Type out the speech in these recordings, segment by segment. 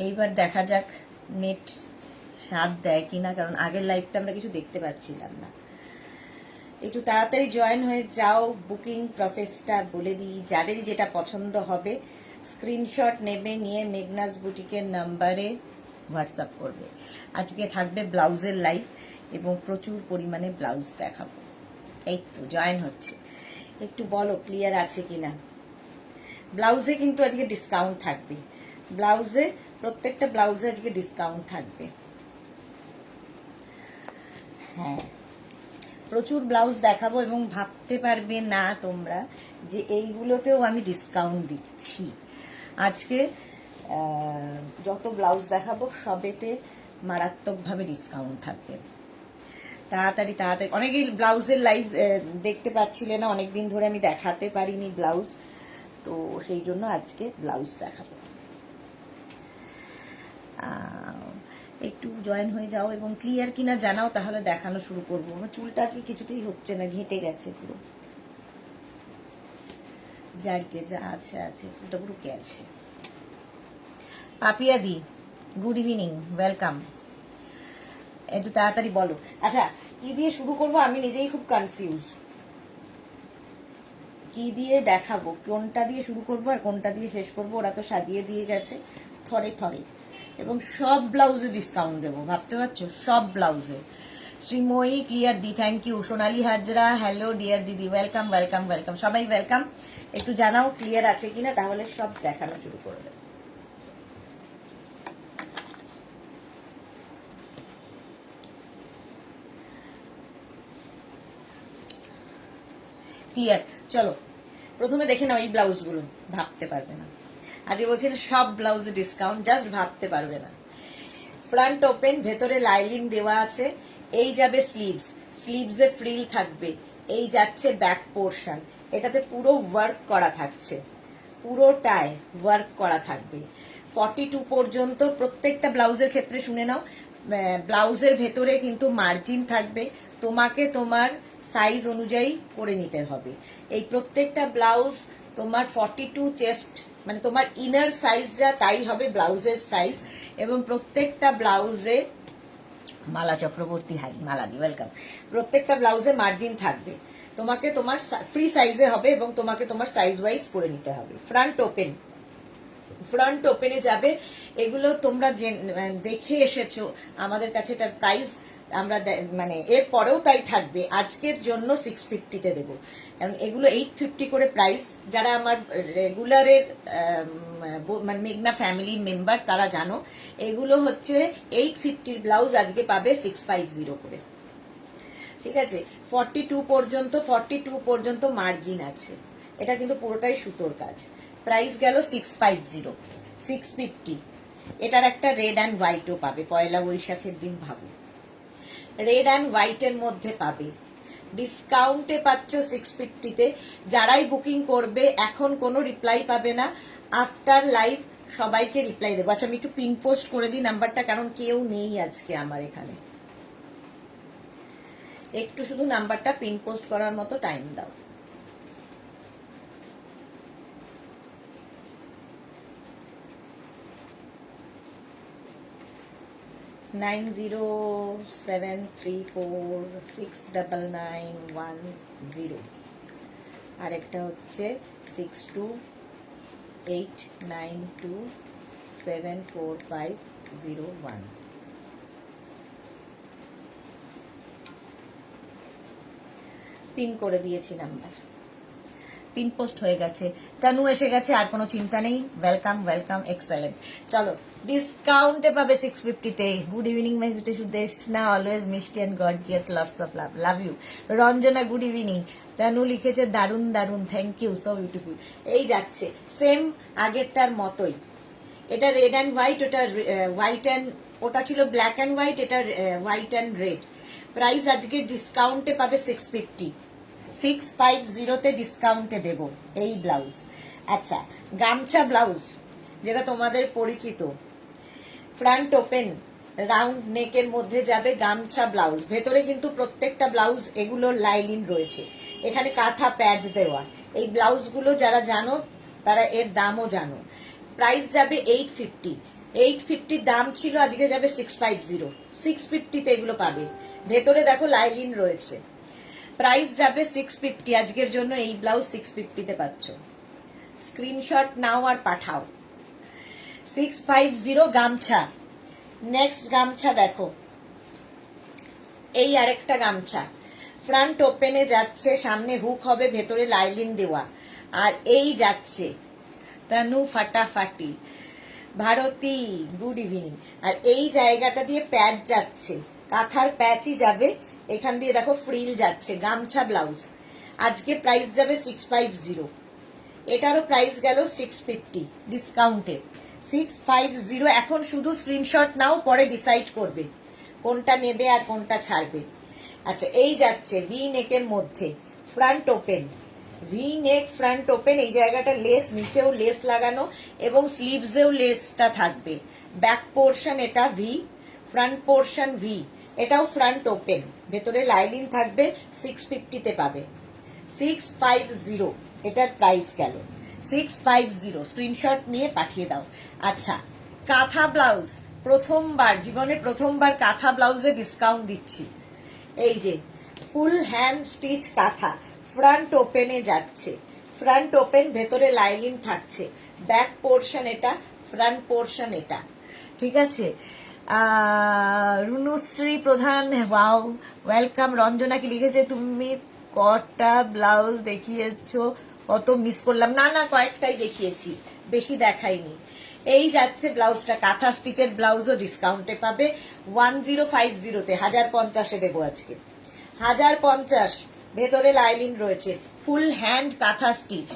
এইবার দেখা যাক নেট সাথ দেয় কিনা, কারণ আগের লাইভটা আমরা কিছু দেখতে পাচ্ছিলাম না। একটু তাড়াতাড়ি জয়েন হয়ে যাও। বুকিং প্রসেসটা বলে দিই, যাদেরই যেটা পছন্দ হবে স্ক্রিনশট নেবে, নিয়ে মেঘনাস বুটিকের নাম্বারে হোয়াটসঅ্যাপ করবে। আজকে থাকবে ব্লাউজের লাইভ এবং প্রচুর পরিমাণে ব্লাউজ দেখাবো। এই তো জয়েন হচ্ছে, একটু বলো ক্লিয়ার আছে কিনা। ব্লাউজে কিন্তু আজকে ডিসকাউন্ট থাকবে, ব্লাউজে প্রত্যেকটা ব্লাউজে আজকে ডিসকাউন্ট থাকবে। হ্যাঁ, প্রচুর ব্লাউজ দেখাবো এবং ভাবতে পারবে না তোমরা যে এইগুলোতেও আমি ডিসকাউন্ট দিচ্ছি। আজকে যত ব্লাউজ দেখাবো সবেতে মারাত্মকভাবে ডিসকাউন্ট থাকবে। তাড়াতাড়ি তাড়াতাড়ি, অনেকেই ব্লাউজের লাইভ দেখতে পাচ্ছিলে না, অনেকদিন ধরে আমি দেখাতে পারিনি ব্লাউজ, তো সেই জন্য আজকে ব্লাউজ দেখাবো। একটু জয়েন হয়ে যাও এবং ক্লিয়ার কিনা জানাও, তাহলে দেখানো শুরু করবো। আমার চুলটা আজকে কিছুতেই হচ্ছে না, ঘেঁটে গেছে পুরো। যাকে যা আছে আছে, চুলটা পুরো গেছে। পাপিয়া দি, গুড ইভিনিং, ওয়েলকাম। একটু তাড়াতাড়ি বলো। আচ্ছা, কি দিয়ে শুরু করবো আমি নিজেই খুব কনফিউজ, কি দিয়ে দেখাবো, কোনটা দিয়ে শুরু করবো আর কোনটা দিয়ে শেষ করবো। ওরা তো সাজিয়ে দিয়ে গেছে থরে থরে, এবং সব ব্লাউজে ডিসকাউন্ট দেবো, ভাবতে পারছো, সব ব্লাউজে। শ্রীময়ী ক্লিয়ার দি, thank you. Sonali Hazra, hello dear দিদি, ওয়েলকাম ওয়েলকাম ওয়েলকাম, সবাই ওয়েলকাম। একটু জানাও ক্লিয়ার আছে কিনা, তাহলে সব দেখানো শুরু করবে। ক্লিয়ার, চলো প্রথমে দেখে নাও এই ব্লাউজগুলো, ভাবতে পারবে না। আজকে বলছেন সব ব্লাউজে ডিসকাউন্ট, জাস্ট ভাবতে পারবে না। ফ্রন্ট ওপেন, ভেতরে লাইলিং দেওয়া আছে। এই যাবে স্লিভস, স্লিভসে ফ্রিল থাকবে। এই যাচ্ছে ব্যাক পোর্শন, এটাতে পুরো ওয়ার্ক করা থাকছে, পুরোটায় ওয়ার্ক করা থাকবে। 42 পর্যন্ত প্রত্যেকটা ব্লাউজের ক্ষেত্রে শুনে নাও, ব্লাউজের ভেতরে কিন্তু মার্জিন থাকবে, তোমাকে তোমার সাইজ অনুযায়ী করে নিতে হবে। এই প্রত্যেকটা ব্লাউজ তোমার 42 চেস্ট, মানে তোমার ইনার সাইজ যা তাই হবে ব্লাউজের সাইজ। এবং প্রত্যেকটা ব্লাউজে, মালা চক্রবর্তী, হাই মালাদি, ওয়েলকাম। প্রত্যেকটা ব্লাউজে মার্জিন থাকবে, তোমাকে তোমার ফ্রি সাইজে হবে এবং তোমাকে তোমার সাইজ ওয়াইজ করে নিতে হবে। ফ্রন্ট ওপেন, ফ্রন্ট ওপেনে যাবে। এগুলো তোমরা দেখে এসেছো আমাদের কাছে, এটার প্রাইস আমরা মানে এর পরেও তাই থাকবে, আজকের জন্য 650-তে দেবো, কারণ এগুলো 850 করে প্রাইস। যারা আমার রেগুলারের মানে মেঘনা ফ্যামিলি মেম্বার তারা জানো, এগুলো হচ্ছে 850 ব্লাউজ আজকে পাবে 650 করে। ঠিক আছে, 42 পর্যন্ত মার্জিন আছে। এটা কিন্তু পুরোটাই সুতোর কাজ। প্রাইস গেল 650, 650। এটার একটা রেড অ্যান্ড হোয়াইটও পাবে, পয়লা বৈশাখের দিন ভাবো, রেড অ্যান্ড হোয়াইটের মধ্যে পাবে। ডিসকাউন্টে পাচ্ছ 650-তে। যারাই বুকিং করবে এখন কোনো রিপ্লাই পাবে না, আফটার লাইভ সবাইকে রিপ্লাই দেবো। আচ্ছা, আমি একটু পিন পোস্ট করে দিই নাম্বারটা, কারণ কেউ নেই আজকে আমার এখানে। একটু শুধু নাম্বারটা পিন পোস্ট করার মতো টাইম দাও। নাইন 073469991 আরেকটা হচ্ছে 6289274501। পিন করে দিয়েছি নাম্বার, পিন পোস্ট হয়ে গেছে। তানু এসে গেছে, আর কোনো চিন্তা নেই, ওয়েলকাম ওয়েলকাম, এক্সেলেন্ট। চলো, ডিসকাউন্টে পাবে 650-তে। Good evening my Sudeshna, always মিষ্টি and gorgeous, lots of love, love you. Ranjana good evening. Tanu লিখেছে দারুন দারুন, থ্যাংক ইউ, সো বিউটিফুল। এই যাচ্ছে সেম আগেরটার মতোই। এটা রেড অ্যান্ড হোয়াইট, ওটা হোয়াইট অ্যান্ড, ওটা ছিল ব্ল্যাক অ্যান্ড হোয়াইট, এটা হোয়াইট অ্যান্ড রেড। প্রাইস আজকে ডিসকাউন্টে পাবে 650, 650-তে ডিসকাউন্টে দেব এই ব্লাউজ। আচ্ছা, গামছা ব্লাউজ যেটা তোমাদের পরিচিত, ফ্রন্ট ওপেন রাউন্ড নেকের মধ্যে যাবে গামছা ব্লাউজ। ভেতরে কিন্তু প্রত্যেকটা ব্লাউজ এগুলোর লাইলিন রয়েছে, এখানে কাঁথা প্যাচ দেওয়া। এই ব্লাউজগুলো যারা জানো তারা এর দামও জানো। প্রাইস যাবে 850, 850 দাম ছিল, আজকে যাবে 650, 650 তে এগুলো পাবে। ভেতরে দেখো লাইলিন রয়েছে, প্রাইস যাবে 650। আজকের জন্য এই ব্লাউজ 650 তে পাচ্ছ। স্ক্রিনশট নাও আর পাঠাও। 650 গামছা। নেক্সট গামছা দেখো, এই আরেকটা গামছা, ফ্রন্ট ওপেনে যাচ্ছে, সামনে হুক হবে, ভেতরে লাইলিন দেওয়া, আর এই যাচ্ছে তানু ফাটাফাটি। Bharati good evening. আর এই জায়গাটা দিয়ে প্যাচ যাচ্ছে, কাঁথার প্যাচই যাবে, এখান দিয়ে দেখো ফ্রিল যাচ্ছে, গামছা ব্লাউজ। আজকে প্রাইস যাবে 650, এটারও প্রাইস গেল 650 ডিসকাউন্টে। 650 এখন শুধু স্ক্রিনশট নাও, পরে ডিসাইড করবে কোনটা নেবে আর কোনটা ছাড়বে। আচ্ছা, এই যাচ্ছে ভি নেকের মধ্যে, front open, V neck front open, এই জায়গাটা লেস, নিচেও লেস লাগানো এবং স্লিভসেও লেসটা থাকবে। ব্যাক পোর্শন এটা ভি, ফ্রন্ট পোর্শন ভি, এটাও ফ্রন্ট ওপেন, ভেতরে লাইলিন থাকবে। 650 তে পাবে। 650 এটার প্রাইস গেল 650। স্ক্রিনশট নিয়ে পাঠিয়ে দাও। আচ্ছা, কাঁথা ব্লাউজ, প্রথমবার জীবনে প্রথমবার কাঁথা ব্লাউজে ডিসকাউন্ট দিচ্ছি। এই যে ফুল হ্যান্ড স্টিচ কাঁথা, ফ্রন্ট ওপেনে যাচ্ছে, ফ্রন্ট ওপেন, ভেতরে লাইলিন থাকছে, ব্যাক পোর্শন এটা, ফ্রন্ট পোর্শন এটা, ঠিক আছে। রুনুশ্রী প্রধান, ওয়াও ওয়েলকাম। রঞ্জনা কি লিখেছে, তুমি কটা ব্লাউজ দেখিয়েছো, কত মিস করলাম? না না, কয়েকটাই দেখিয়েছি, বেশি দেখাইনি। এই যাচ্ছে ব্লাউজটা, কাঁথা স্টিচের ব্লাউজও ডিসকাউন্টে পাবে 1050-তে, 1050-এ দেবো আজকে। 1050, ভেতরে লাইলিন রয়েছে, ফুল হ্যান্ড কাঁথা স্টিচ,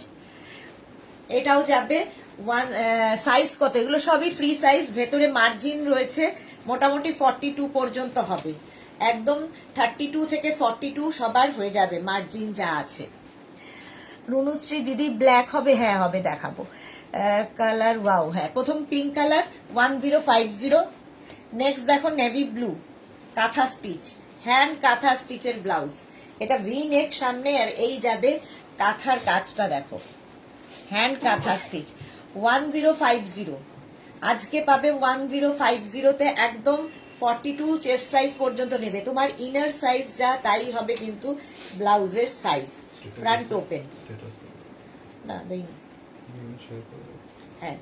এটাও যাবে। সাইজ কত? এগুলো সবই ফ্রি সাইজ, ভেতরে মার্জিন রয়েছে, মোটামুটি 42 পর্যন্ত হবে, একদম 32 থেকে 42 সবার হয়ে যাবে, মার্জিন যা আছে। রুনুশ্রী দিদি ব্ল্যাক হবে? হ্যাঁ হবে, দেখাবো। কালার, ওয়াও, হ্যাঁ প্রথম পিঙ্ক কালার 1050। নেক্সট দেখো নেভি ব্লু, কাঁথা স্টিচ, হ্যান্ড কাঁথা স্টিচের ব্লাউজ, এটা ভি নেক সামনে, আর এই যাবে কাঁথার কাজটা দেখো, হ্যান্ড কাঁথা স্টিচ 1050। আজকে পাবে 1050-তে, একদম 42 চেস্ট সাইজ পর্যন্ত নেবে, তোমার ইনার সাইজ যা তাই হবে কিন্তু ব্লাউজের সাইজ। ফ্রন্ট ওপেন না দেইনি, হ্যাঁ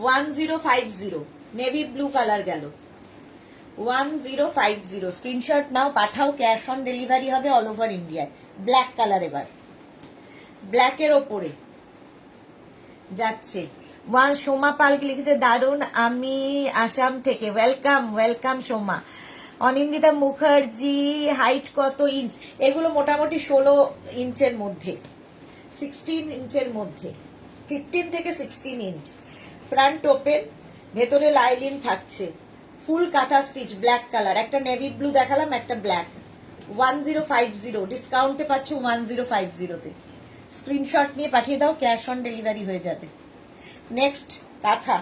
1050, নেভি ব্লু কালার গেল 1050। Screenshot now, Pathao, cash on delivery হবে অল ওভার ইন্ডিয়ায়। ব্ল্যাক কালার, এবার ব্ল্যাকের ওপরে যাচ্ছে। সোমা পালকে লিখেছে দারুন, আমি আসাম থেকে, welcome welcome Soma. Anindita Mukherjee, height কত ইঞ্চ? এগুলো মোটামুটি 16 ইঞ্চের মধ্যে, 16 ইঞ্চের মধ্যে, 15 থেকে 16 ইঞ্চ। ফ্রন্ট ওপেন, ভেতরে লাইলিন থাকছে, ফুল কাঁথা স্টিচ, ব্ল্যাক কালার, একটা নেভি ব্লু দেখালাম, একটা ব্ল্যাক। 1050, ডিসকাউন্টে পাচ্ছ 1050-তে। স্ক্রিনশট নিয়ে পাঠিয়ে দাও, ক্যাশ অন ডেলিভারি হয়ে যাবে। নেক্সট কাঁথা,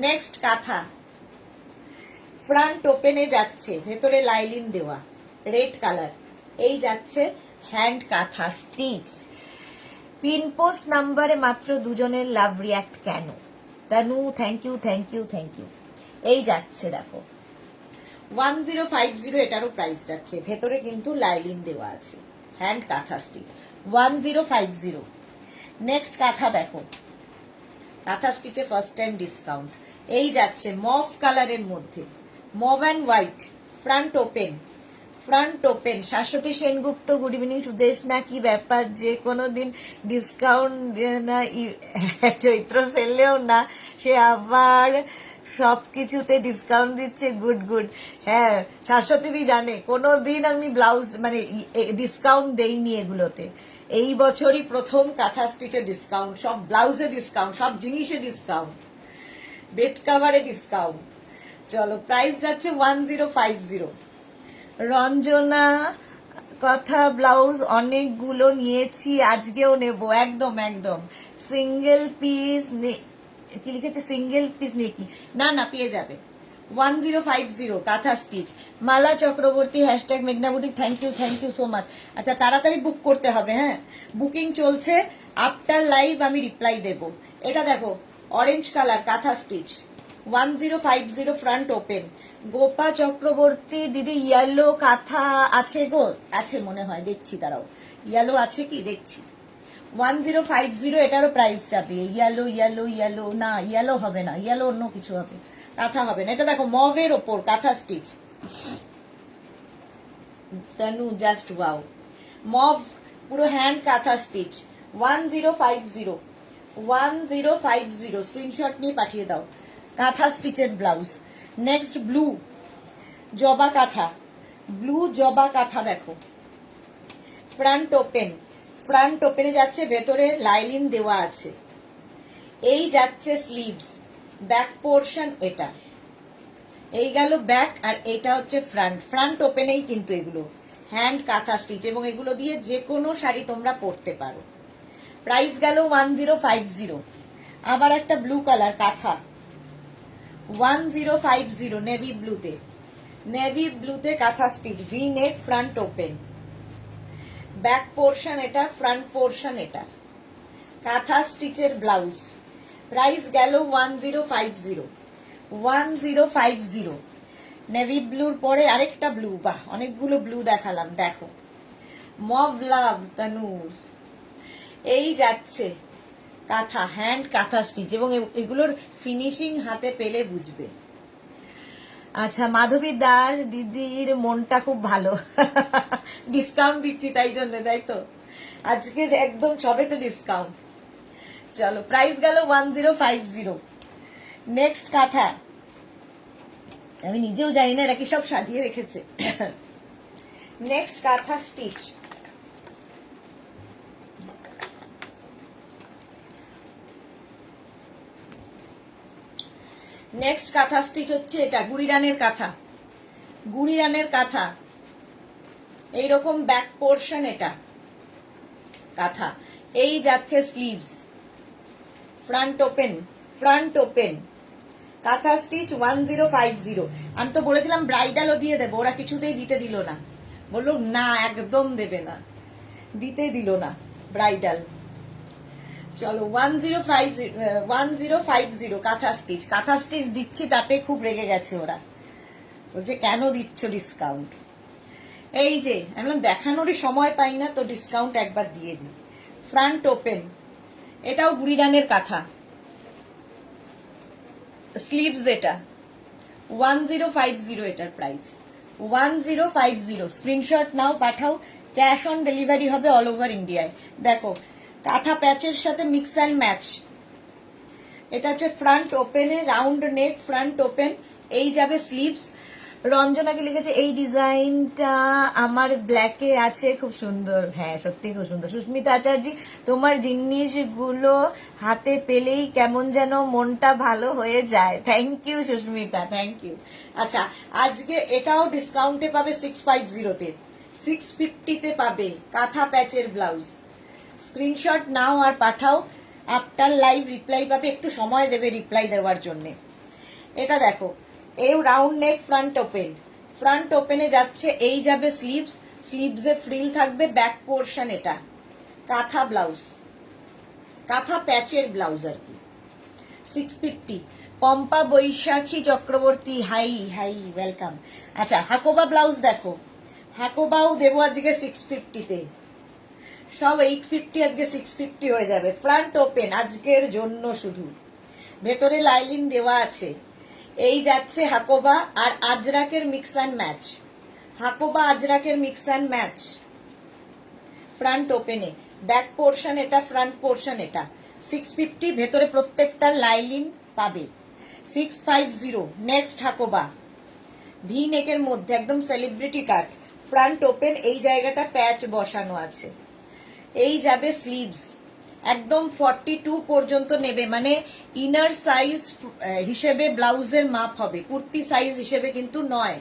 নেক্সট কাঁথা, ফ্রন্ট ওপেনে যাচ্ছে, ভেতরে লাইলিন দেওয়া, রেড কালার, এই যাচ্ছে হ্যান্ড কাঁথা স্টিচ। পিন পোস্ট নাম্বারে মাত্র দুজনের লাভ রিয়াক্ট কেন? Tanu thank you thank you thank you. এই যাচ্ছে দেখো 1050, এটারও প্রাইস যাচ্ছে, ভেতরে কিন্তু লাইলিন দেওয়া আছে, হ্যান্ড কাঁথা স্টিচ 1050। নেক্সট কাঁথা দেখো, কাঁথা স্টিচে ফার্স্ট টাইম ডিসকাউন্ট, এই যাচ্ছে মভ কালারের মধ্যে, mauve and white, front open, front open. Shashwati Sengupta good evening. Sudesh না, কি ব্যাপার, যে কোনো দিন ডিসকাউন্ট না, চৈত্র সেলেও না, সে আবার সব কিছুতে ডিসকাউন্ট দিচ্ছে, গুড গুড। হ্যাঁ শাশ্বতীদি জানে কোনো দিন আমি ব্লাউজ মানে ডিসকাউন্ট দেইনি এগুলোতে, এই বছরই প্রথম কাঁথা স্টিচে ডিসকাউন্ট, সব ব্লাউজে ডিসকাউন্ট, সব জিনিসে ডিসকাউন্ট, বেড কাভারে ডিসকাউন্ট। চলো প্রাইস যাচ্ছে 1050। রঞ্জনা, কথা ব্লাউজ অনেকগুলো নিয়েছি, আজকেও নেব, একদম একদম। সিঙ্গেল পিস কি লিখেছে, সিঙ্গেল পিস নিয়ে কি? না না, পেয়ে যাবে 1050 কাঁথা স্টিচ। মালা চক্রবর্তী, হ্যাশট্যাগ মেঘনা boutique, thank you so much. আচ্ছা তাড়াতাড়ি বুক করতে হবে, হ্যাঁ বুকিং চলছে, আফটার লাইভ আমি রিপ্লাই দেব। এটা দেখো orange colour kantha stitch, 1050 front open. Gopa Chakraborty দিদি ইয়েলো কাঁথা আছে গো? আছে মনে হয়, দেখছি দাঁড়াও, ইয়েলো আছে কি দেখছি। 1050 এটারও প্রাইস যাবে। ইয়েলো ইয়েলো ইয়েলো না, ইয়েলো হবে না, ইয়েলো অন্য কিছু হবে, কাঁথা হবে না। এটা দেখো মভের ওপর কাঁথা স্টিচ, তনু জাস্ট ওয়াও, মভ পুরো হ্যান্ড কাঁথা স্টিচ। 1050 স্ক্রিনশট নিয়ে পাঠিয়ে দাও। কাঁথা স্টিচের ব্লাউজ। নেক্সট ব্লু জবা কাঁথা, ব্লু জবা কাঁথা দেখো, ফ্রন্ট ওপেন, ফ্রন্ট ওপেনে যাচ্ছে, ভেতরে লাইলিন দেওয়া আছে। এই যাচ্ছে স্লিভস, ব্যাক পোর্শন এটা, এই গেল ব্যাক, আর এটা হচ্ছে ফ্রন্ট। ফ্রন্ট ওপেনেই কিন্তু এগুলো হ্যান্ড কাঁথা স্টিচ, এবং এগুলো দিয়ে যে কোনো শাড়ি তোমরা পরতে পারো। প্রাইস গেল 1050। আবার একটা ব্লু কালার কাঁথা, 1050 নেভি ব্লুতে, নেভি ব্লুতে কাঁথা stitch, V neck, front open, back portion এটা, ফ্রন্ট পোর্শন এটা, কাঁথা স্টিচের ব্লাউজ। প্রাইস গেল 1050। নেভি ব্লুর পরে আরেকটা ব্লু, বাহ অনেকগুলো ব্লু দেখালাম, দেখো মভ লাভ তনুর। এই যাচ্ছে কাঁথা, হ্যান্ড কাঁথা স্টিচ, এবং এগুলোর ফিনিশিং হাতে পেলে বুঝবে। আচ্ছা, মাধবী দাস দিদির মনটা খুব ভালো, ডিসকাউন্ট দিচ্ছি তাই জন্য, তাই তো আজকে একদম সবে তো ডিসকাউন্ট। চলো, প্রাইস গেল 1050। নেক্সট কাঁথা, আমি নিজেও জানি না এরা কি সব সাজিয়ে রেখেছে। নেক্সট কাঁথা স্টিচ, নেক্সট কাঁথা স্টিচ হচ্ছে এটা, গুড়িরানের কাঁথা, গুড়িরানের কাঁথা, এইরকম ব্যাক পোর্শন এটা কাঁথা। এই যাচ্ছে sleeves, front open, front open, কাঁথা স্টিচ 1050। আমি তো বলেছিলাম ব্রাইডালও দিয়ে দেবো, ওরা কিছুতেই দিতে দিল না, বললো না একদম দেবে না, দিতে দিল না ব্রাইডাল। চলো 1050 কাঁথা স্টিচ, কাঁথা স্টিচ দিচ্ছি তাতে খুব রেগে গেছে ওরা, বলছে কেন দিচ্ছ ডিসকাউন্ট। এই যে আমি দেখানোরই সময় পাই না, তো ডিসকাউন্ট একবার দিয়ে দিই। ফ্রন্ট ওপেন, এটাও গুড়িরানের কাঁথা, স্লিভস এটা 1050, এটার price 1050। Screenshot now, Pathao, cash on delivery হবে অল ওভার ইন্ডিয়ায়। দেখো কাঁথা প্যাচের সাথে মিক্স অ্যান্ড ম্যাচ, এটা হচ্ছে ফ্রন্ট ওপেনে, রাউন্ড নেক, ফ্রন্ট ওপেন, এই যাবে স্লিভস। রঞ্জনাকে লিখেছে এই ডিজাইনটা আমার ব্ল্যাকে আছে, খুব সুন্দর, হ্যাঁ সত্যি খুব সুন্দর। সুস্মিতা আচার্য, তোমার জিনিসগুলো হাতে পেলেই কেমন যেন মনটা ভালো হয়ে যায়। Thank you Sushmita, thank you. আচ্ছা, আজকে এটাও ডিসকাউন্টে পাবে 650-তে, 650-তে পাবে কাঁথা প্যাচের ব্লাউজ। স্ক্রিনশট নাও আর পাঠাও, আফটার লাইভ রিপ্লাই পাবে, একটু সময় দেবে রিপ্লাই দেওয়ার জন্য। এটা দেখো, এই round neck, front open, front ওপেনে যাচ্ছে, এই যাবে স্লিভস, স্লিভসে ফ্রিল থাকবে, ব্যাক পোর্শন এটা, কাঁথা ব্লাউজ, কাঁথা প্যাচের ব্লাউজ আর কি, 650। পম্পা বৈশাখী চক্রবর্তী, হাই হাই, ওয়েলকাম। আচ্ছা, হাকোবা ব্লাউজ দেখো, হাকোবাও দেবো আজকে 650-তে, সব 850, আজকে 650 হয়ে যাবে। ফ্রন্ট ওপেন আজকের জন্য শুধু, ভেতরে লাইলিন দেওয়া আছে। এই যাচ্ছে হাকোবা আর আজরাকের মিক্স অ্যান্ড ম্যাচ, হাকোবা আজরাকের মিক্স অ্যান্ড ম্যাচ, ফ্রন্ট ওপেনে, ব্যাক পোর্শন এটা, ফ্রন্ট পোর্শন এটা, 650। ভেতরে প্রত্যেকটা লাইলিন পাবে, 650। নেক্সট হাকোবা, ভি নেকের মধ্যে একদম সেলিব্রিটি কাট, ফ্রন্ট ওপেন, এই জায়গাটা প্যাচ বসানো আছে। এই যাবে স্লিভস, একদম 42 পর্যন্ত নেবে, মানে ইনার সাইজ হিসেবে ব্লাউজের মাপ হবে, কুর্তি সাইজ হিসেবে কিন্তু নয়।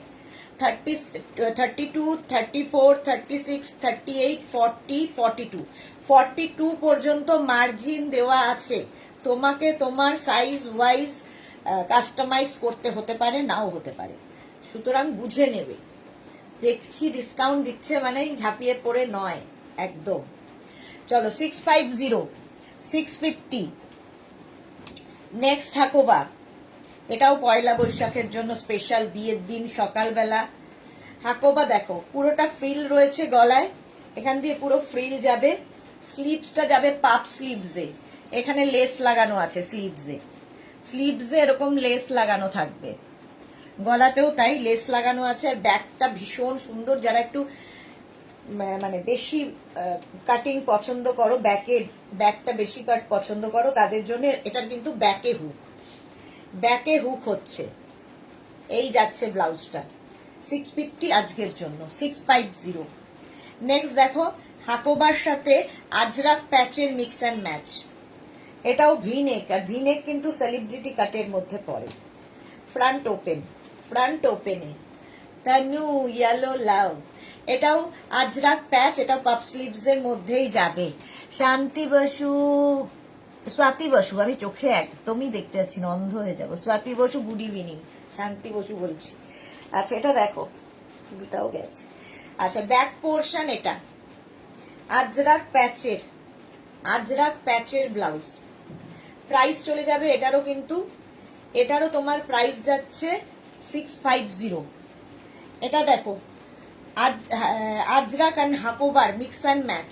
32, 34, 36, 38, 40, 42, 42 পর্যন্ত মার্জিন দেওয়া আছে। তোমাকে তোমার সাইজ ওয়াইজ কাস্টমাইজ করতে হতে পারে, নাও হতে পারে, সুতরাং বুঝে নেবে। দেখছি ডিসকাউন্ট দিচ্ছে মানে ঝাঁপিয়ে পড়ে নয় একদম। চলো 650, 650। নেক্সট হাকোবা, এটাও পয়লা বৈশাখের জন্য স্পেশাল, বিয়ের দিন সকালবেলা। হাকোবা দেখো পুরোটা ফ্রিল রয়েছে গলায়, এখান দিয়ে পুরো ফ্রিল যাবে, স্লিভসটা যাবে পাপ স্লিভসে, এখানে লেস লাগানো আছে স্লিভসে, স্লিভসে এরকম লেস লাগানো থাকবে, গলাতেও তাই লেস লাগানো আছে। আর ব্যাকটা ভীষণ সুন্দর, যারা একটু মানে বেশি কাটিং পছন্দ করো, ব্যাকটা বেশি কাট পছন্দ করো, তাদের জন্য এটার কিন্তু ব্যাকে হুক হচ্ছে। এই যাচ্ছে ব্লাউজটা 650 আজকের জন্য, 650। নেক্সট দেখো হাকোবার সাথে আজরাক প্যাচের মিক্স অ্যান্ড ম্যাচ, এটাও ভি নেক, আর ভি নেক কিন্তু সেলিব্রিটি কাটের মধ্যে পড়ে। ফ্রন্ট ওপেনে তানু ইয়েলো লাভ, এটাও আজরাক প্যাচ, এটাও পাপ স্লিভস এর মধ্যেই যাবে। স্বাতি বসু, আমি চোখে একদমই দেখতে পাচ্ছি না, অন্ধ হয়ে যাবো। স্বাতি বসু গুড ইভিনিং, শান্তি বসু বলছি। আচ্ছা এটা দেখো দুটাও গেছে। আচ্ছা ব্যাক পোর্শন, এটা আজরাক প্যাচের ব্লাউজ, প্রাইস চলে যাবে এটারও, কিন্তু এটারও তোমার প্রাইস যাচ্ছে 650। এটা দেখো আজরাক অ্যান্ড হাকোবার মিক্স অ্যান্ড ম্যাচ,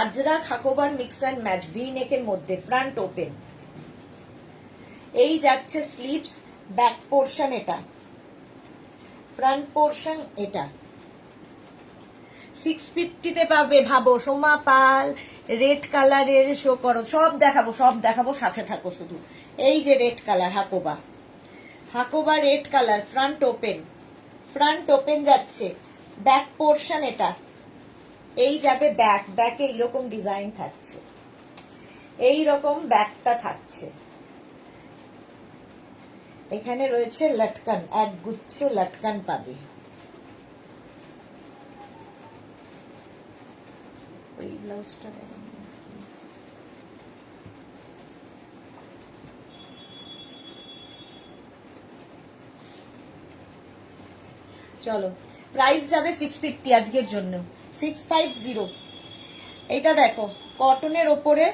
আজরাক হাকোবার মিক্স অ্যান্ড ম্যাচ, ভি নেকের মধ্যে, ফ্রন্ট ওপেন। এই যাচ্ছে স্লিভস, ব্যাক পোর্শন এটা, ফ্রন্ট পোর্শন এটা। 650-তে পাবে, ভাবো সোমা পাল রেড কালারের শো করো, সব দেখাবো, সাথে থাকো শুধু। এই যে red colour Hakoba red colour, front open যাচ্ছে, ব্যাক পোর্শন এটা, এই যাবে ব্যাকে এইরকম ডিজাইন থাকছে, এইরকম ব্যাকটা থাকছে, এখানে রয়েছে লটকান, এক গুচ্ছ লটকান পাবে। ওই ব্লাউজটা চলো, প্রাইস যাবে 650 আজকের জন্য, 650। এটা দেখো কটনের ওপরে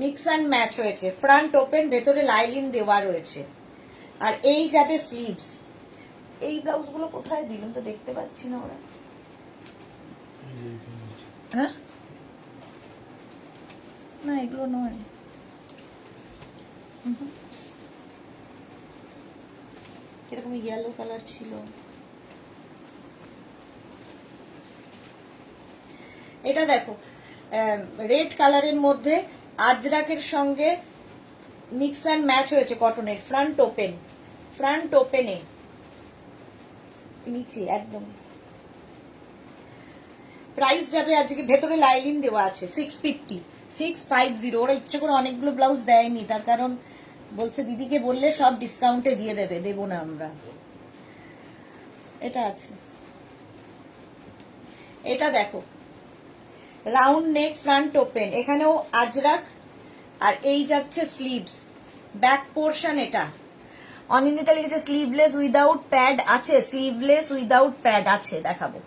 মিক্স অ্যান্ড ম্যাচ হয়েছে, ফ্রন্ট ওপেন, ভেতরে লাইলিন দেওয়া রয়েছে, আর এই যাবে স্লিভস। এই ব্লাউজগুলো কোথায় দিলাম তো দেখতে পাচ্ছি না, ওরা হ্যাঁ না এগুলো নয়, কিরকম ইয়েলো কালার ছিল। এটা দেখো রেড কালারের মধ্যে আজরাকের সঙ্গে মিক্স অ্যান্ড ম্যাচ হয়েছে কটনের, ফ্রন্ট ওপেনে নিচে একদম। প্রাইস যাবে আজকে, ভেতরে লাইলিন দেওয়া আছে, 650। ওরা ইচ্ছে করে অনেকগুলো ব্লাউজ দেয়নি, তার কারণ বলছে দিদিকে বললে সব ডিসকাউন্টে দিয়ে দেবে, দেবো না আমরা। এটা আছে, এটা দেখো রাউন্ড নেক, ফ্রন্ট ওপেন, এখানেও আজরাক, আর এই যাচ্ছে স্লিভস, ব্যাক পোর্শন এটা। অনিন্দিতা লিখেছে স্লিভলেস উইদাউট প্যাড আছে, স্লিভলেস উইদাউট প্যাড আছে, দেখাবো।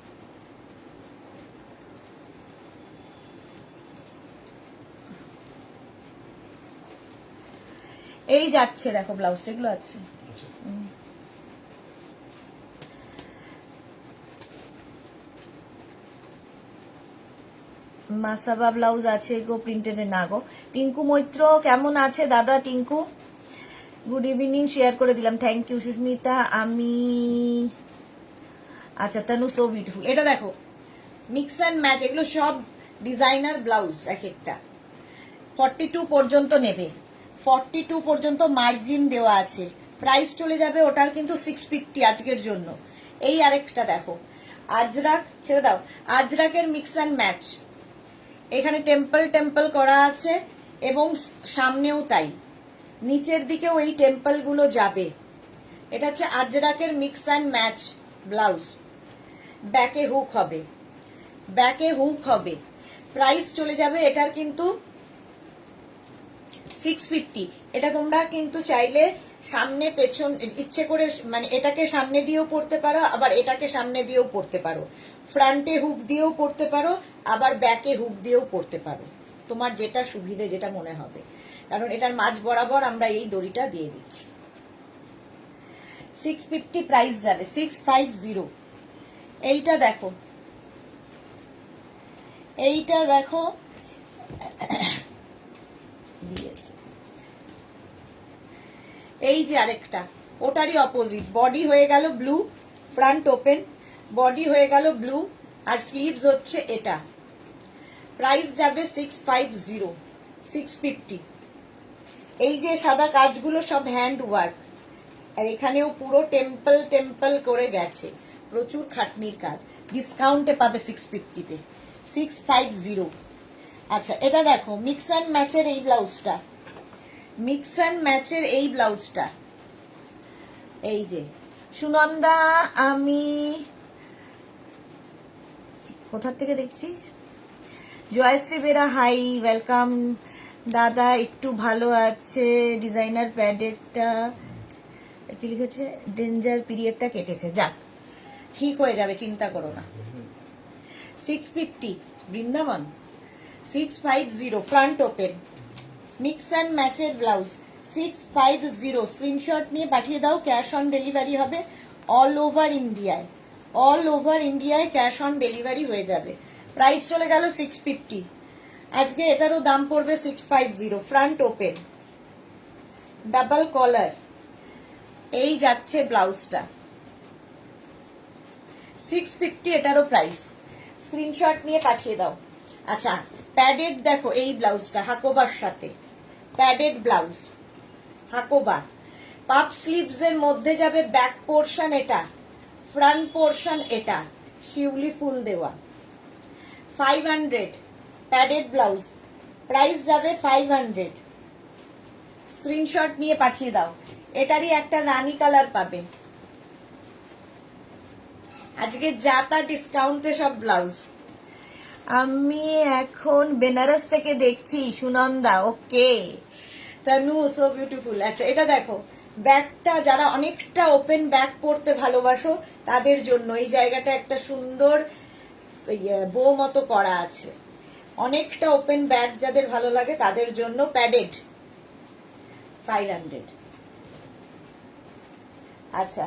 এই যাচ্ছে দেখো ব্লাউজ, এগুলো আছে। মাসাবা ব্লাউজ আছে গো, প্রিন্টেড না গো। টিঙ্কু মৈত্র কেমন আছে দাদা? টিঙ্কু গুড ইভিনিং, শেয়ার করে দিলাম, থ্যাংক ইউ। সুস্মিতা আমি, আচ্ছা তানু সো বিউটিফুল। এটা দেখো মিক্স অ্যান্ড ম্যাচ, এগুলো সব ডিজাইনার ব্লাউজ, এক একটা 42 পর্যন্ত নেবে, 42 পর্যন্ত মার্জিন দেওয়া আছে। প্রাইস চলে যাবে ওটার কিন্তু 650 আজকের জন্য। এই আরেকটা দেখো আজরাক, ছেড়ে দাও, আজরাকের মিক্স অ্যান্ড ম্যাচ, এখানে টেম্পল করা আছে এবং সামনেও তাই, নিচের দিকেও এই টেম্পল গুলো যাবে। এটা হচ্ছে আজরাকের মিক্স অ্যান্ড ম্যাচ ব্লাউজ, ব্যাকে হুক হবে, প্রাইস চলে যাবে এটার কিন্তু 650। এটা তোমরা কিন্তু চাইলে সামনে পেছন ইচ্ছে করে, মানে এটাকে সামনে দিয়েও পড়তে পারো, আবার এটাকে সামনে দিয়েও পড়তে পারো, ফ্রন্টে হুক দিয়েও পড়তে পারো, আবার ব্যাকে হুক দিয়েও পড়তে পারো, তোমার যেটা সুবিধে, যেটা মনে হবে। কারণ এটার মাঝ বরাবর আমরা এই দড়িটা দিয়ে দিচ্ছি। 650 প্রাইস যাবে, 650। এইটা দেখো, এইটা দেখো, এই যে আরেকটা, ওটারই অপোজিট। বডি হয়ে গেল ব্লু, ফ্রন্ট ওপেন, বডি হয়ে গেল ব্লু, আর স্লিভস হচ্ছে এটা। প্রাইস যাবে 650, 650। এই যে সাদা কাজগুলো সব হ্যান্ড ওয়ার্ক, আর এখানেও পুরো টেম্পল টেম্পল করে গেছে, প্রচুর খাটনির কাজ। ডিসকাউন্টে পাবে 650-তে, 650। আচ্ছা, এটা দেখো, মিক্স অ্যান্ড ম্যাচের এই ব্লাউজটা, মিক্স অ্যান্ড ম্যাচের এই ব্লাউজটা, এই যে সুনন্দা, আমি কোথার থেকে দেখছি, জয়শ্রী বেরা, হাই, ওয়েলকাম দাদা। একটু ভালো আছে, ডিজাইনার প্যাডেরটা কি লিখেছে, ডেঞ্জার পিরিয়ডটা কেটেছে, যাক ঠিক হয়ে যাবে, চিন্তা করো না। 650 Brindaban, 650 front open, mix and ম্যাচের ব্লাউজ, 650। স্ক্রিনশট নিয়ে পাঠিয়ে দাও, ক্যাশ অন ডেলিভারি হবে অল ওভার ইন্ডিয়ায়, অল ওভার ইন্ডিয়ায় ক্যাশ অন ডেলিভারি হয়ে যাবে। প্রাইস চলে গেল 650, আজকে এটারও দাম পড়বে 650। ফ্রন্ট ওপেন, ডাবল কলার, এই যাচ্ছে ব্লাউজটা, 650 এটারও প্রাইস। স্ক্রিনশট নিয়ে পাঠিয়ে দাও। আচ্ছা, প্যাডেড দেখো, এই ব্লাউজটা হাকোবার সাথে, প্যাডেড ব্লাউজ, হাকোবা, পাপ স্লিভস এর মধ্যে যাবে ব্যাক পোর্শন এটা, ফ্রন্ট পোর্শন এটা, শিউলি ফুল দেওয়া, 500 প্যাডেড ব্লাউজ, প্রাইস যাবে 500। স্ক্রিনশট নিয়ে পাঠিয়ে দাও। এটারই একটা রানী কালার পাবে। আজকে যা তা ডিসকাউন্টে সব ব্লাউজ। আমি এখন বেনারস থেকে দেখছি, Sunanda, okay. Tanu, so beautiful. আচ্ছা, এটা দেখো, ব্যাকটা যারা অনেকটা ওপেন ব্যাক পরতে ভালোবাসো তাদের জন্য এই জায়গাটা একটা সুন্দর বো মতো করা আছে। অনেকটা ওপেন ব্যাক যাদের ভালো লাগে তাদের জন্য প্যাডেড, 500। আচ্ছা,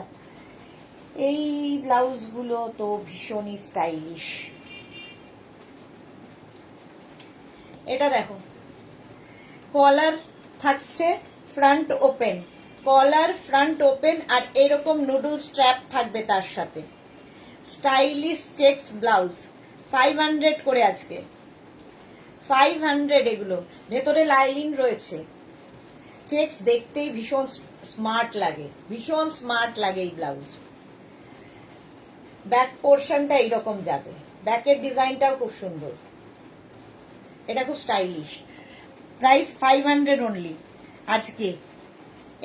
এই ব্লাউজগুলো তো ভীষণই স্টাইলিশ। এটা দেখো, কলার থাকছে, ফ্রন্ট ওপেন, কলার ফ্রন্ট ওপেন, আর এরকম নুডল স্ট্র্যাপ থাকবে তার সাথে। স্টাইলিশ চেক্স ব্লাউজ, 500 করে আজকে, 500 এগুলো। ভেতরে লাইনিং রয়েছে, চেক্স দেখতেই ভীষণ স্মার্ট লাগে, ভীষণ স্মার্ট লাগে এই ব্লাউজ। ব্যাক পোর্শনটা এইরকম যাবে, ব্যাকের ডিজাইনটাও খুব সুন্দর, এটা খুব স্টাইলিশ। প্রাইস 500 অনলি আজকে।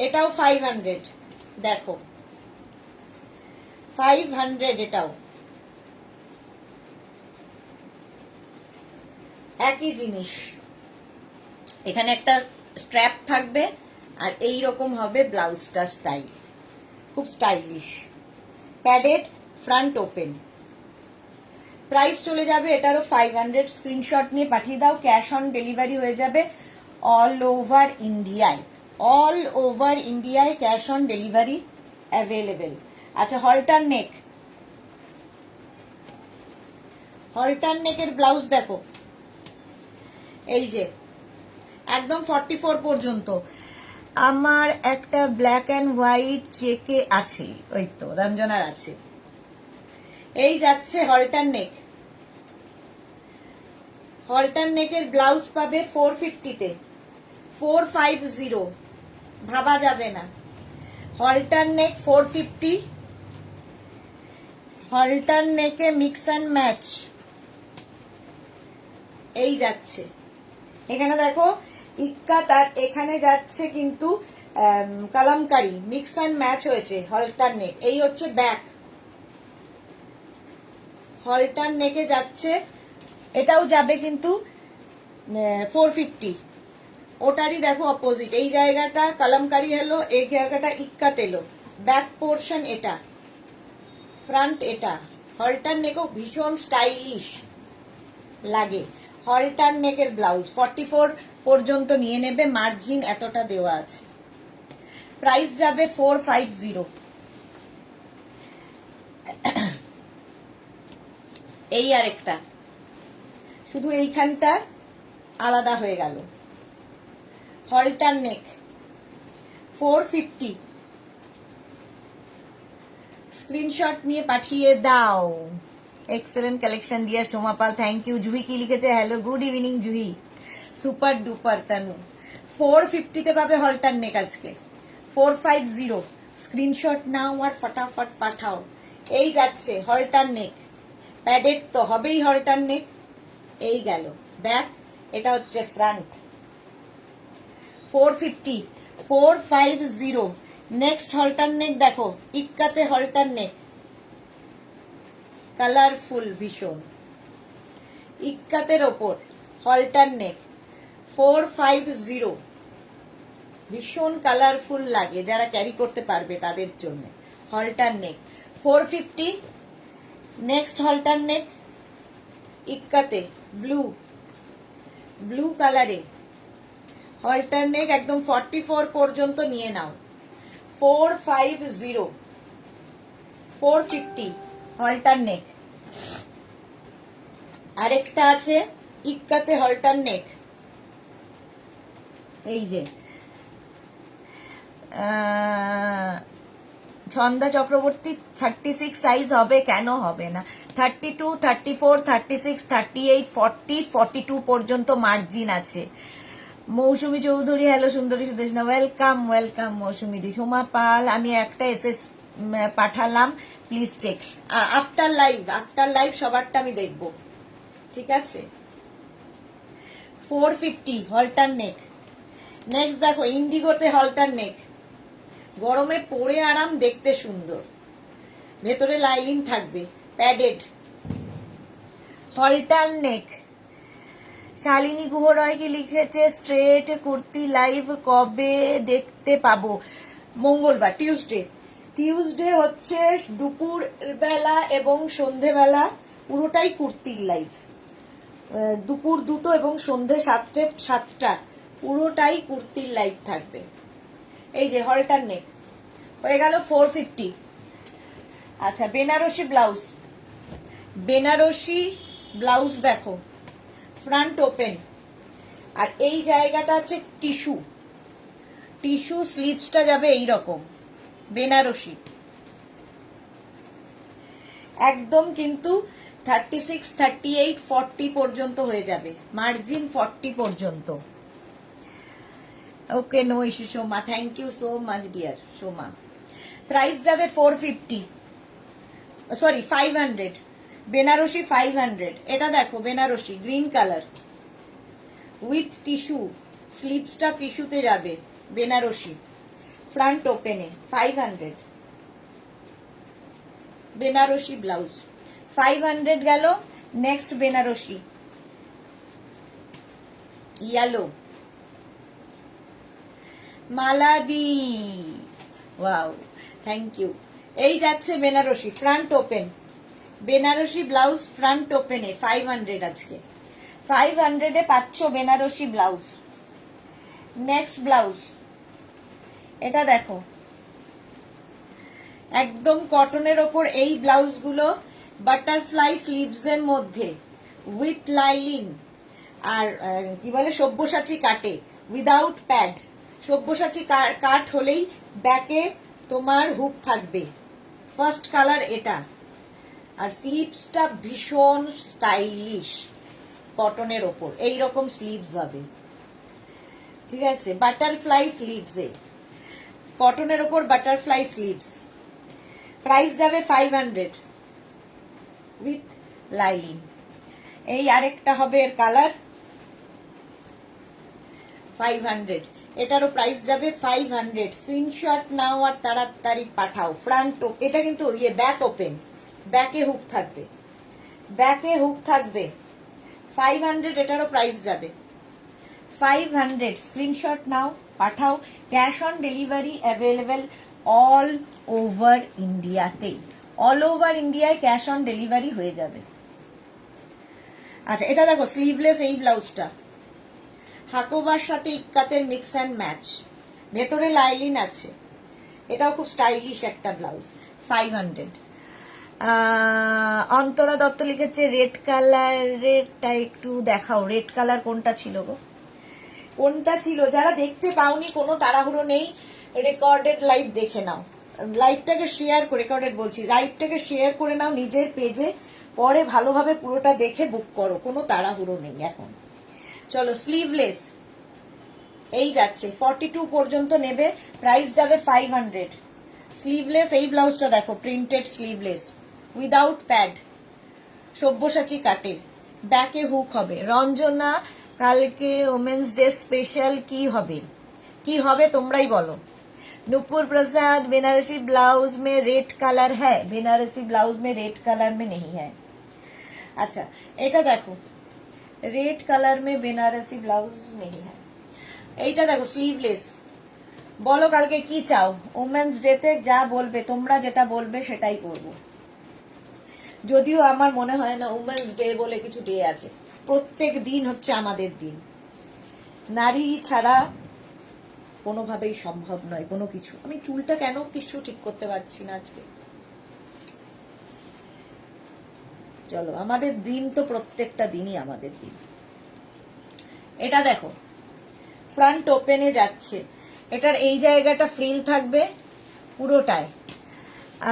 এটাও 500, দেখো 500, এটাও একই জিনিস। এখানে একটা স্ট্র্যাপ থাকবে আর এই রকম হবে ব্লাউজটা, স্টাইল, খুব stylish, padded, front open. Price চলে যাবে এটারও 500। স্ক্রিনশট নিয়ে পাঠিয়ে দাও, ক্যাশ অন ডেলিভারি হয়ে যাবে অল ওভার ইন্ডিয়ায়, অল ওভার ইন্ডিয়ায় ক্যাশ অন ডেলিভারি অ্যাভেলেবেল। আচ্ছা, হলটার নেক, হলটার নেকের ব্লাউজ দেখো, এই যে একদম 44 পর্যন্ত। আমার একটা ব্ল্যাক অ্যান্ড হোয়াইট চেকে আছে, ওই তো রঞ্জনার আছে। এই যাচ্ছে হলটার নেক, হলটার নেকের ব্লাউজ পাবে 450-তে, 450, ভাবা যাবে না। হলটার নেক 450, হলটার নেকে মিক্স অ্যান্ড ম্যাচ, এই যাচ্ছে। এখানে দেখো ইক্কাত, আর এখানে যাচ্ছে কিন্তু কালামকারি, মিক্স অ্যান্ড ম্যাচ হয়েছে হলটার নেক। এই হচ্ছে ব্যাক, হলটার নেকে যাচ্ছে, এটাও যাবে কিন্তু 450। ওটারই দেখো অপোজিট, এই জায়গাটা কালামকারি এলো, এই জায়গাটা ইক্কাত এলো, ব্যাক পোর্শন এটা, ফ্রন্ট এটা। হলটার নেকও ভীষণ স্টাইলিশ লাগে। হলটার নেকের ব্লাউজ 44 পর্যন্ত নিয়ে নেবে, মার্জিন এতটা দেওয়া আছে। প্রাইস যাবে 450। এই আরেকটা, শুধু এইখানটা আলাদা হয়ে গেল। হলটার নেক 450। স্ক্রিনশট নিয়ে পাঠিয়ে দাও। Excellent collection dear Soma Pal, thank you. Juhi কি লিখেছে? Hello, good evening Juhi. Super duper Tanu. 450-তে পাবে হলটার নেক আজকে। 450। স্ক্রিনশট নাও আর ফটাফট পাঠাও। এই যাচ্ছে হলটার নেক, প্যাডেড তো হবেই হলটার নেক। এই গেল ব্যাক, এটা হচ্ছে ফ্রন্ট। 450, 450। নেক্সট হলটার নেক দেখো, ইক্কাতে হলটার নেক, কালারফুল ভীষণ, ইক্কাতের ওপর হলটার নেক 450। ভীষণ কালারফুল লাগে, যারা ক্যারি করতে পারবে তাদের জন্য হলটার নেক 450। নেক্সট হলটার নেক ইক্কাতে ব্লু, ব্লু কালারে হলটার নেক একদম 44 পর্যন্ত নিয়ে নাও। 450, 450 হলটার নেক। আরেকটা আছে ইক্কাতে হলটার নেক, এই যে ছন্দা চক্রবর্তী 36 সাইজ হবে, কেন হবে না? 32, 34, 36, 38, 40, 42 পর্যন্ত মার্জিন আছে। মৌসুমী চৌধুরী, হ্যালো সুন্দরী সুদেশনা, ওয়েলকাম ওয়েলকাম মৌসুমী দি। সোমা পাল, আমি একটা এসএস পাঠালাম, প্লিজ চেক। আফটার লাইভ সবারটা আমি দেখব, ঠিক আছে? 450 হলটার নেক। নেক্সট দেখো ইন্ডিগোতে হলটার নেক, গরমে পরে আরাম, দেখতে সুন্দর, ভেতরে লাইলিন থাকবে, প্যাডেড হলটার নেক। শালিনী গুহ রয় কি লিখেছে? স্ট্রেট কুর্তি লাইভ কবে দেখতে পাবো? মঙ্গলবার, টিউসডে হচ্ছে দুপুর বেলা এবং সন্ধেবেলা পুরোটাই কুর্তির লাইভ। দুপুর 2টো এবং সন্ধে 7টা পুরোটাই কুর্তির লাইভ থাকবে। এই যে হলটার নেক হয়ে গেল 450। আচ্ছা, বেনারসি ব্লাউজ দেখো, ফ্রন্ট ওপেন, আর এই জায়গাটা হচ্ছে টিস্যু, স্লিভসটা যাবে এইরকম বেনারসি, একদম কিন্তু 36, 38, 40 পর্যন্ত হয়ে যাবে, মার্জিন 40 পর্যন্ত। Okay, no issue Soma, thank you so much dear Soma. Price যাবে 450, সরি 500। বেনারসি 500। এটা দেখো Banarasi green colour with tissue, স্লিভসটা টিস্যুতে যাবে, বেনারসি ফ্রন্ট ওপেনে 500। বেনারসি ব্লাউজ 500 গেল। নেক্সট বেনারসি ইয়েলো, মালাদি, ওয়াও থ্যাংক ইউ। এই যাচ্ছে Banarasi front open, Banarasi blouse front ওপেনে 500 আজকে। 500-এ পাচ্ছ বেনারসি ব্লাউজ। নেক্সট ব্লাউজ এটা দেখো, একদম কটনের ওপর এই ব্লাউজগুলো বাটারফ্লাই স্লিভস এর মধ্যে উইথ লাইলিন, আর কি বলে সব্যসাচী কাটে, উইদাউট প্যাড। সব্যসাচী কাট হলেই ব্যাকে তোমার হুক থাকবে, ফার্স্ট কালার এটা। আর স্লিভসটা ভীষণ স্টাইলিশ, কটনের ওপর এইরকম স্লিভস হবে, ঠিক আছে? বাটারফ্লাই স্লিভসে, কটনের ওপর বাটারফ্লাই স্লিভস। প্রাইস যাবে 500 উইথ লাইলিন। এই আরেকটা হবে এর কালার 500, এটারও প্রাইস যাবে 500। স্ক্রিনশট নাও আর তাড়াতাড়ি পাঠাও। ফ্রন্ট, এটা কিন্তু ইয়ে ব্যাক ওপেন, ব্যাকে হুক থাকবে, ব্যাকে হুক থাকবে 500, এটারও প্রাইস যাবে 500। Screenshot now Pathao. Cash on delivery available all over ইন্ডিয়াতে, অল ওভার ইন্ডিয়ায় ক্যাশ অন ডেলিভারি হয়ে যাবে। আচ্ছা এটা দেখো স্লিভলেস এই ব্লাউজটা হাকোবার সাথে ইক্কাতের মিক্স অ্যান্ড ম্যাচ, ভেতরে লাইলিন আছে, এটাও খুব স্টাইলিশ একটা ব্লাউজ। 500। অন্তরা দত্ত লিখেছে রেড কালারেরটা একটু দেখাও। রেড কালার কোনটা ছিল গো? কোনটা ছিল? যারা দেখতে পাওনি কোনো তাড়াহুড়ো নেই, রেকর্ডেড লাইভ দেখে নাও। লাইভটাকে শেয়ার করে, রেকর্ডেড বলছি, লাইভটাকে শেয়ার করে নাও নিজের পেজে, পরে ভালোভাবে পুরোটা দেখে বুক করো, কোনো তাড়াহুড়ো নেই এখন। চলো স্লিভলেস এই যাচ্ছে 42 পর্যন্ত নেবে, প্রাইস যাবে 500। স্লিভলেস এই ব্লাউজটা দেখো, printed sleeveless without pad, Sabyasachi কাটে, ব্যাকে হুক হবে। রঞ্জনা কালকে ওমেন্স ডে স্পেশাল কি হবে? কি হবে তোমরাই বলো। नुपुर प्रसाद बेनारसी ब्लाउज में रेड कलर है, बेनारसी ब्लाउज में रेड कलर में नहीं है। अच्छा এটা দেখো রেড কালার মে বেনারসি ব্লাউজ নেই হ্যাঁ। এইটা দেখো স্লিভলেস। বলো কালকে কি চাও? ওমেন্স ডেতে যা বলবে তোমরা, যেটা বলবে সেটাই করবো। যদিও আমার মনে হয় না ওমেন্স ডে বলে কিছু ডে আছে, প্রত্যেক দিন হচ্ছে আমাদের দিন। নারী ছাড়া কোনোভাবেই সম্ভব নয় কোনো কিছু। আমি চুলটা কেন কিছু ঠিক করতে পারছি না আজকে। চলো আমাদের দিন তো প্রত্যেকটা দিনই আমাদের দিন। এটা দেখো ফ্রন্ট ওপেনে যাচ্ছে, এটার এই জায়গাটা ফ্রিল থাকবে পুরোটায়।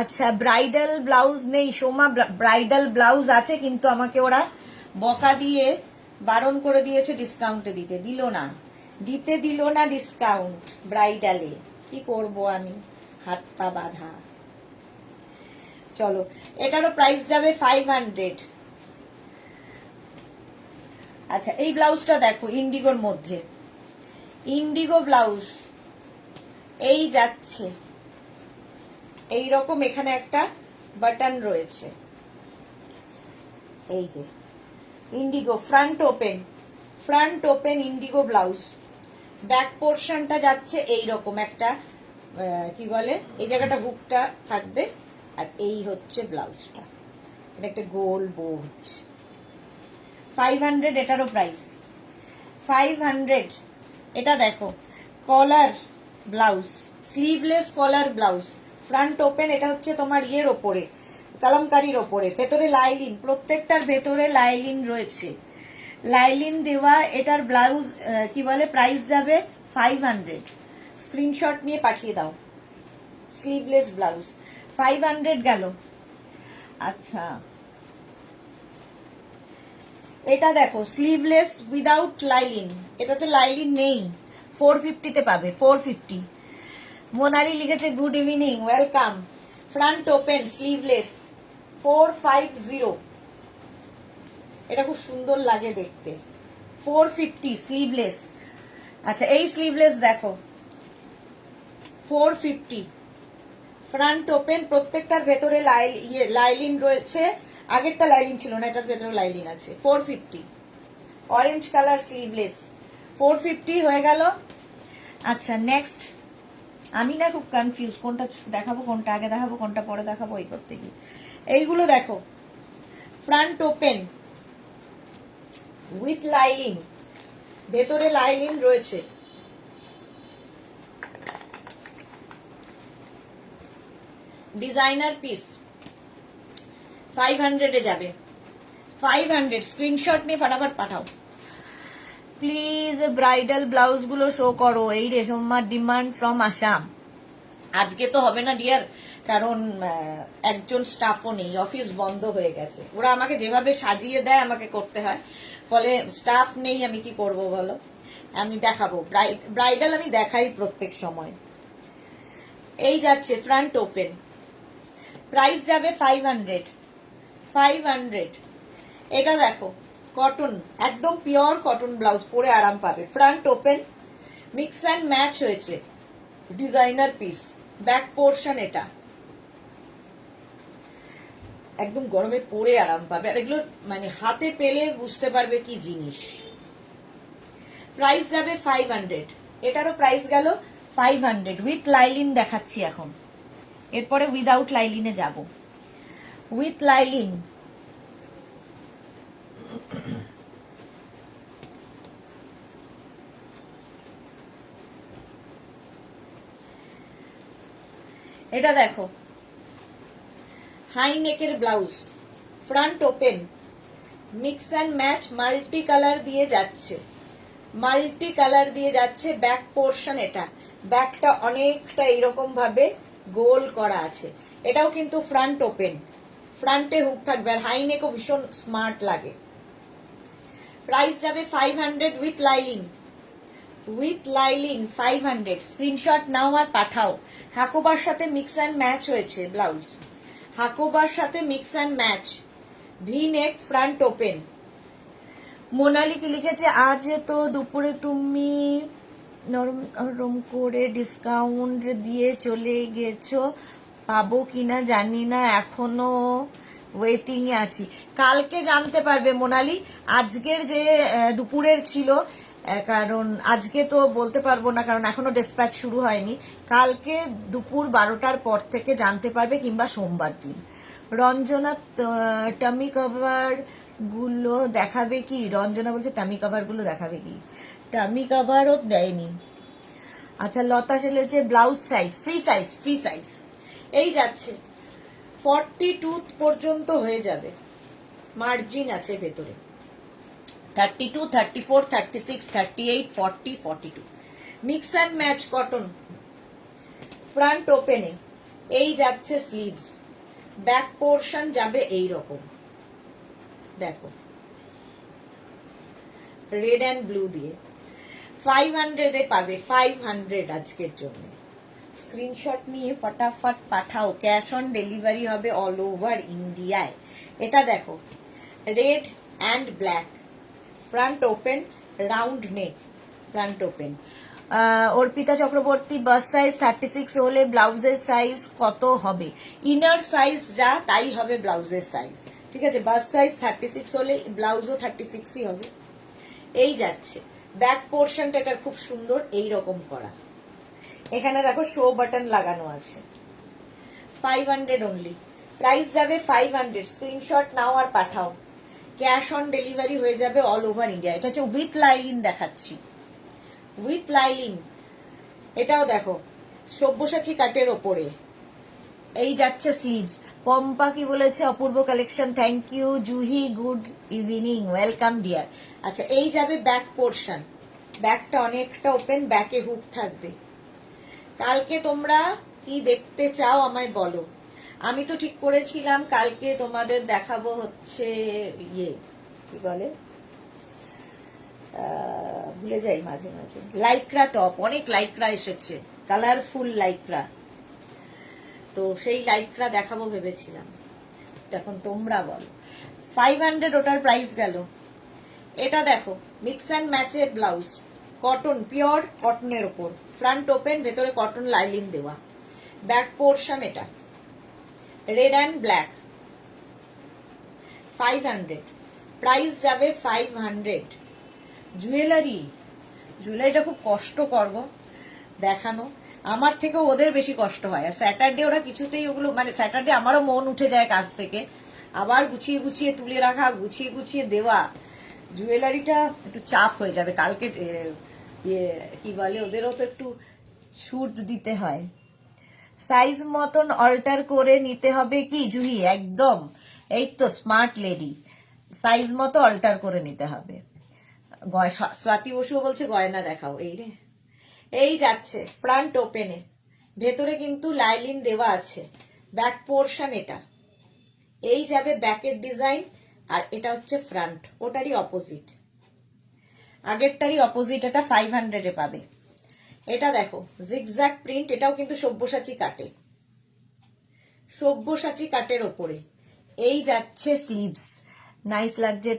আচ্ছা ব্রাইডাল ব্লাউজ নেই সোমা, ব্রাইডাল ব্লাউজ আছে কিন্তু আমাকে ওরা বকা দিয়ে বারণ করে দিয়েছে ডিসকাউন্টে দিতে, দিল না ডিসকাউন্ট ব্রাইডালে। কি করব আমি, হাত পা বাঁধা। চলো এটারও প্রাইস যাবে 500। আচ্ছা এই ব্লাউজটা দেখো ইন্ডিগোর মধ্যে, ইন্ডিগো ব্লাউজ এই যাচ্ছে এই রকম, এখানে একটা বাটন রয়েছে, এই যে Indigo front open Indigo blouse. Back পোর্শনটা যাচ্ছে এই রকম একটা কি বলে, এই জায়গাটা হুকটা থাকবে, আর এই হচ্ছে ব্লাউজটা, এটা একটা গোল বো হচ্ছে। 500 এটারও প্রাইস 500। এটা দেখো কলার ব্লাউজ, স্লিভলেস কলার ব্লাউজ, ফ্রন্ট ওপেন। এটা হচ্ছে তোমার ইয়ের ওপরে, কালামকারীর ওপরে, ভেতরে লাইলিন, প্রত্যেকটার ভেতরে লাইলিন রয়েছে, লাইলিন দেওয়া। এটার ব্লাউজ কি বলে, প্রাইস যাবে 500। স্ক্রিনশট নিয়ে পাঠিয়ে দাও। স্লিভলেস ব্লাউজ 500 গেল। আচ্ছা এটা দেখো স্লিভলেস উইদাউট লাইলিন, এটাতে লাইলিন নেই, 450-তে পাবে, 450। মোনালি লিখেছে good evening, welcome. Front open sleeveless 450, এটা খুব সুন্দর লাগে দেখতে, 450 স্লিভলেস। আচ্ছা এই স্লিভলেস দেখো 450, ফ্রন্ট ওপেন, প্রত্যেকটার ভেতরে লাইলিন রয়েছে, আগেরটা লাইলিন ছিল না, এটার ভেতরে লাইলিন আছে। 450 অরেঞ্জ কালার স্লিভলেস 450 হয়ে গেল। আচ্ছা নেক্সট, আমি না খুব কনফিউজ, কোনটা দেখাবো, কোনটা আগে দেখাবো, কোনটা পরে দেখাবো, এই করতে গিয়ে। এইগুলো দেখো ফ্রন্ট ওপেন উইথ লাইলিন, ভেতরে লাইলিন রয়েছে, ডিজাইনার পিস 500-এ যাবে, 500। স্ক্রিনশট নিয়ে ফটাফট পাঠাও প্লিজ। ব্রাইডাল ব্লাউজ গুলো শো করো। এই রে সোমবার ডিমান্ড ফ্রম আসাম। আজকে তো হবে না ডিয়ার, কারণ একজন স্টাফও নেই, অফিস বন্ধ হয়ে গেছে। ওরা আমাকে যেভাবে সাজিয়ে দেয় আমাকে করতে হয়, ফলে স্টাফ নেই, আমি কি করব বলো। আমি দেখাবো ব্রাইডাল, আমি দেখাই প্রত্যেক সময়। এই যাচ্ছে ফ্রন্ট ওপেন, প্রাইস যাবে 500। এটা দেখো কটন, একদম পিওর কটন ব্লাউজ, পরে আরাম পাবে। Front open mix and match হয়েছে, ডিজাইনার পিস, ব্যাক পোর্শন এটা একদম গরমে পরে আরাম পাবে, আর এগুলো মানে হাতে পেলে বুঝতে পারবে কি জিনিস। প্রাইস যাবে 500, এটারও প্রাইস গেল 500 উইথ লাইলিন দেখাচ্ছি এখন, এরপরে উইদাউট লাইলিনে যাব। উইথ লাইলিন এটা দেখো হাই নেকের blouse, front open, mix and match multi colour দিয়ে যাচ্ছে, মাল্টি কালার দিয়ে যাচ্ছে। ব্যাক পোর্শন এটা, ব্যাকটা অনেকটা এইরকম ভাবে গোল করা আছে। এটাও কিন্তু ফ্রন্ট ওপেন, ফ্রন্টে হুক থাকবে, আর হাই নেকও ভীষণ স্মার্ট লাগে। প্রাইস যাবে 500 with lining, with lining 500। Screenshot নাও আর পাঠাও। হাকোবার সাথে মিক্স অ্যান্ড ম্যাচ হয়েছে ব্লাউজ, হাকোবার সাথে mix and match, V neck, front open. Monali কি লিখেছে, আজ তো দুপুরে তুমি নরম নরম করে ডিসকাউন্ট দিয়ে চলে গেছো, পাবো কিনা জানি না, এখনো ওয়েটিং এ আছি। কালকে জানতে পারবে মোনালি, আজকের যে দুপুরের ছিল, কারণ আজকে তো বলতে পারবো না, কারণ এখনো ডিসপ্যাচ শুরু হয়নি। কালকে দুপুর 12টার পর থেকে জানতে পারবে, কিংবা সোমবার দিন। রঞ্জনা টামি কভার গুলো দেখাবে কি? রঞ্জনা বলছে টামি কভার গুলো দেখাবে কি? টামি কভারও দেয়নি। আচ্ছা, লতা সেলের blouse size, free size, free size এই যাচ্ছে 42 পর্যন্ত হয়ে যাবে, মার্জিন আছে ভেতরে। 32, 34, 36, 38, 40, 42 mix and match cotton, front ওপেনে। এই যাচ্ছে স্লিভস, ব্যাক পোর্শন যাবে এই রকম, দেখো রেড অ্যান্ড ব্লু দিয়ে। 500 এ পাবে, 500 আজকের জন্য। স্ক্রিনশট নিয়ে ফটাফট পাঠাও, ক্যাশ অন ডেলিভারি হবে অল ওভার ইন্ডিয়ায়। এটা দেখো red and black, front open, round neck, front open. Arpita Chakraborty, bus size 36 হলে ব্লাউজের সাইজ কত হবে? ইনার সাইজ যা তাই হবে ব্লাউজের সাইজ, ঠিক আছে? বাস সাইজ 36 হলে ব্লাউজও 36ই হবে। এই যাচ্ছে ব্যাক পোর্শনটা, এটা খুব সুন্দর এই রকম করা। এখানে দেখো শো বাটন লাগানো আছে। 500 অনলি, প্রাইস যাবে 500। স্ক্রিনশট নাও আর পাঠাও, ক্যাশ অন ডেলিভারি হয়ে যাবে অল ওভার ইন্ডিয়া। এটা হচ্ছে উইথ লাইলিন দেখাচ্ছি, উইথ লাইলিন। এটাও দেখো সব্যসাচী কাটের ওপরে। এই যাচ্ছে স্লিভস। পম্পা কি বলেছে? অপূর্ব collection, thank you Juhi, good evening, welcome dear. আচ্ছা, এই যাবে ব্যাক পোর্শন, ব্যাকটা অনেকটা ওপেন, ব্যাকে হুক থাকবে। কালকে তোমরা কি দেখতে চাও আমায় বলো। আমি তো ঠিক করেছিলাম কালকে তোমাদের দেখাবো হচ্ছে ইয়ে কি বলে, ভুলে যাই মাঝে মাঝে, লাইক্রা টপ। অনেক লাইক্রা এসেছে, কালারফুল লাইক্রা, তো সেই লাইক্রা দেখাবো ভেবেছিলাম। তখন তোমরা বলো। 500 ওটার প্রাইস গেল। এটা দেখো মিক্স অ্যান্ড ম্যাচের ব্লাউজ, কটন, পিওর কটনের ওপর, ফ্রন্ট ওপেন, ভেতরে কটন লাইলিং দেওয়া, ব্যাক পোর্শন এটা রেড অ্যান্ড ব্ল্যাক। 500 প্রাইস যাবে 500। জুয়েলারি, জুয়েলারিটা খুব কষ্ট করবো দেখানো, আমার থেকে ওদের বেশি কষ্ট হয়। আর স্যাটারডে ওরা কিছুতেই ওগুলো, মানে স্যাটারডে আমারও মন উঠে যায় কাজ থেকে, আবার গুছিয়ে গুছিয়ে তুলে রাখা, গুছিয়ে গুছিয়ে দেওয়া। জুয়েলারিটা একটু চাপ হয়ে যাবে কালকে। কি বলে, ওদেরও তো একটু ছুট দিতে হয়। সাইজ মতন অল্টার করে নিতে হবে কি জুহি? একদম, এই তো স্মার্ট লেডি, সাইজ মতো অল্টার করে নিতে হবে। স্বাতি বসুও বলছে গয়না দেখাও। এই রে, এই যাচ্ছে ফ্রন্ট ওপেনে, ভেতরে কিন্তু লাইলিন দেওয়া আছে, ব্যাক পোর্শন এটা। এই যাবে ব্যাকের ডিজাইন, আর এটা হচ্ছে ফ্রন্ট, ওটারই অপোজিট, আগেরটারই অপোজিট। এটা 500 এ পাবে। এটা দেখো জিগজ্যাগ প্রিন্ট, এটাও কিন্তু সব্যসাচী কাটে, সব্যসাচী কাটের ওপরে। এই যাচ্ছে স্লিভস, নাইস লাগছে।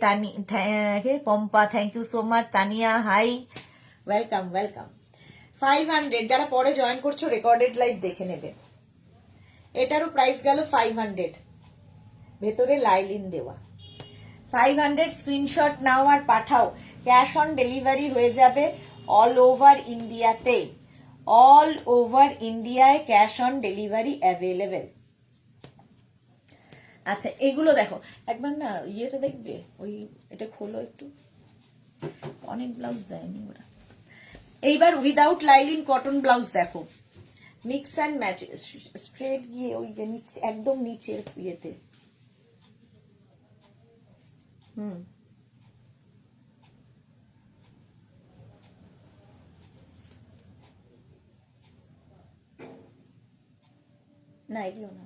Pompa, thank you so much. Tania, hi, welcome welcome. 500, যারা পরে জয়েন করছো রেকর্ডেড লাইভ দেখে নেবে। এটারও প্রাইস গেল 500, ভেতরে লাইলিন দেওয়া। 500 স্ক্রিনশট নাও আর পাঠাও, ক্যাশ অন ডেলিভারি হয়ে যাবে অল ওভার ইন্ডিয়াতে, অল ওভার ইন্ডিয়ায় ক্যাশ অন ডেলিভারি অ্যাভেলেবেল। আচ্ছা, এগুলো দেখো একবার না, ইয়েটা দেখবে, ওই এটা খোলো একটু, অনেক ব্লাউজ দেয়নি ওরা। এইবার উইদাউট লাইলিন কটন ব্লাউজ দেখো, মিক্স অ্যান্ড ম্যাচ, স্ট্রেট গিয়ে ওই যে নিচে একদম নিচের ইয়েতে। না এগুলো না,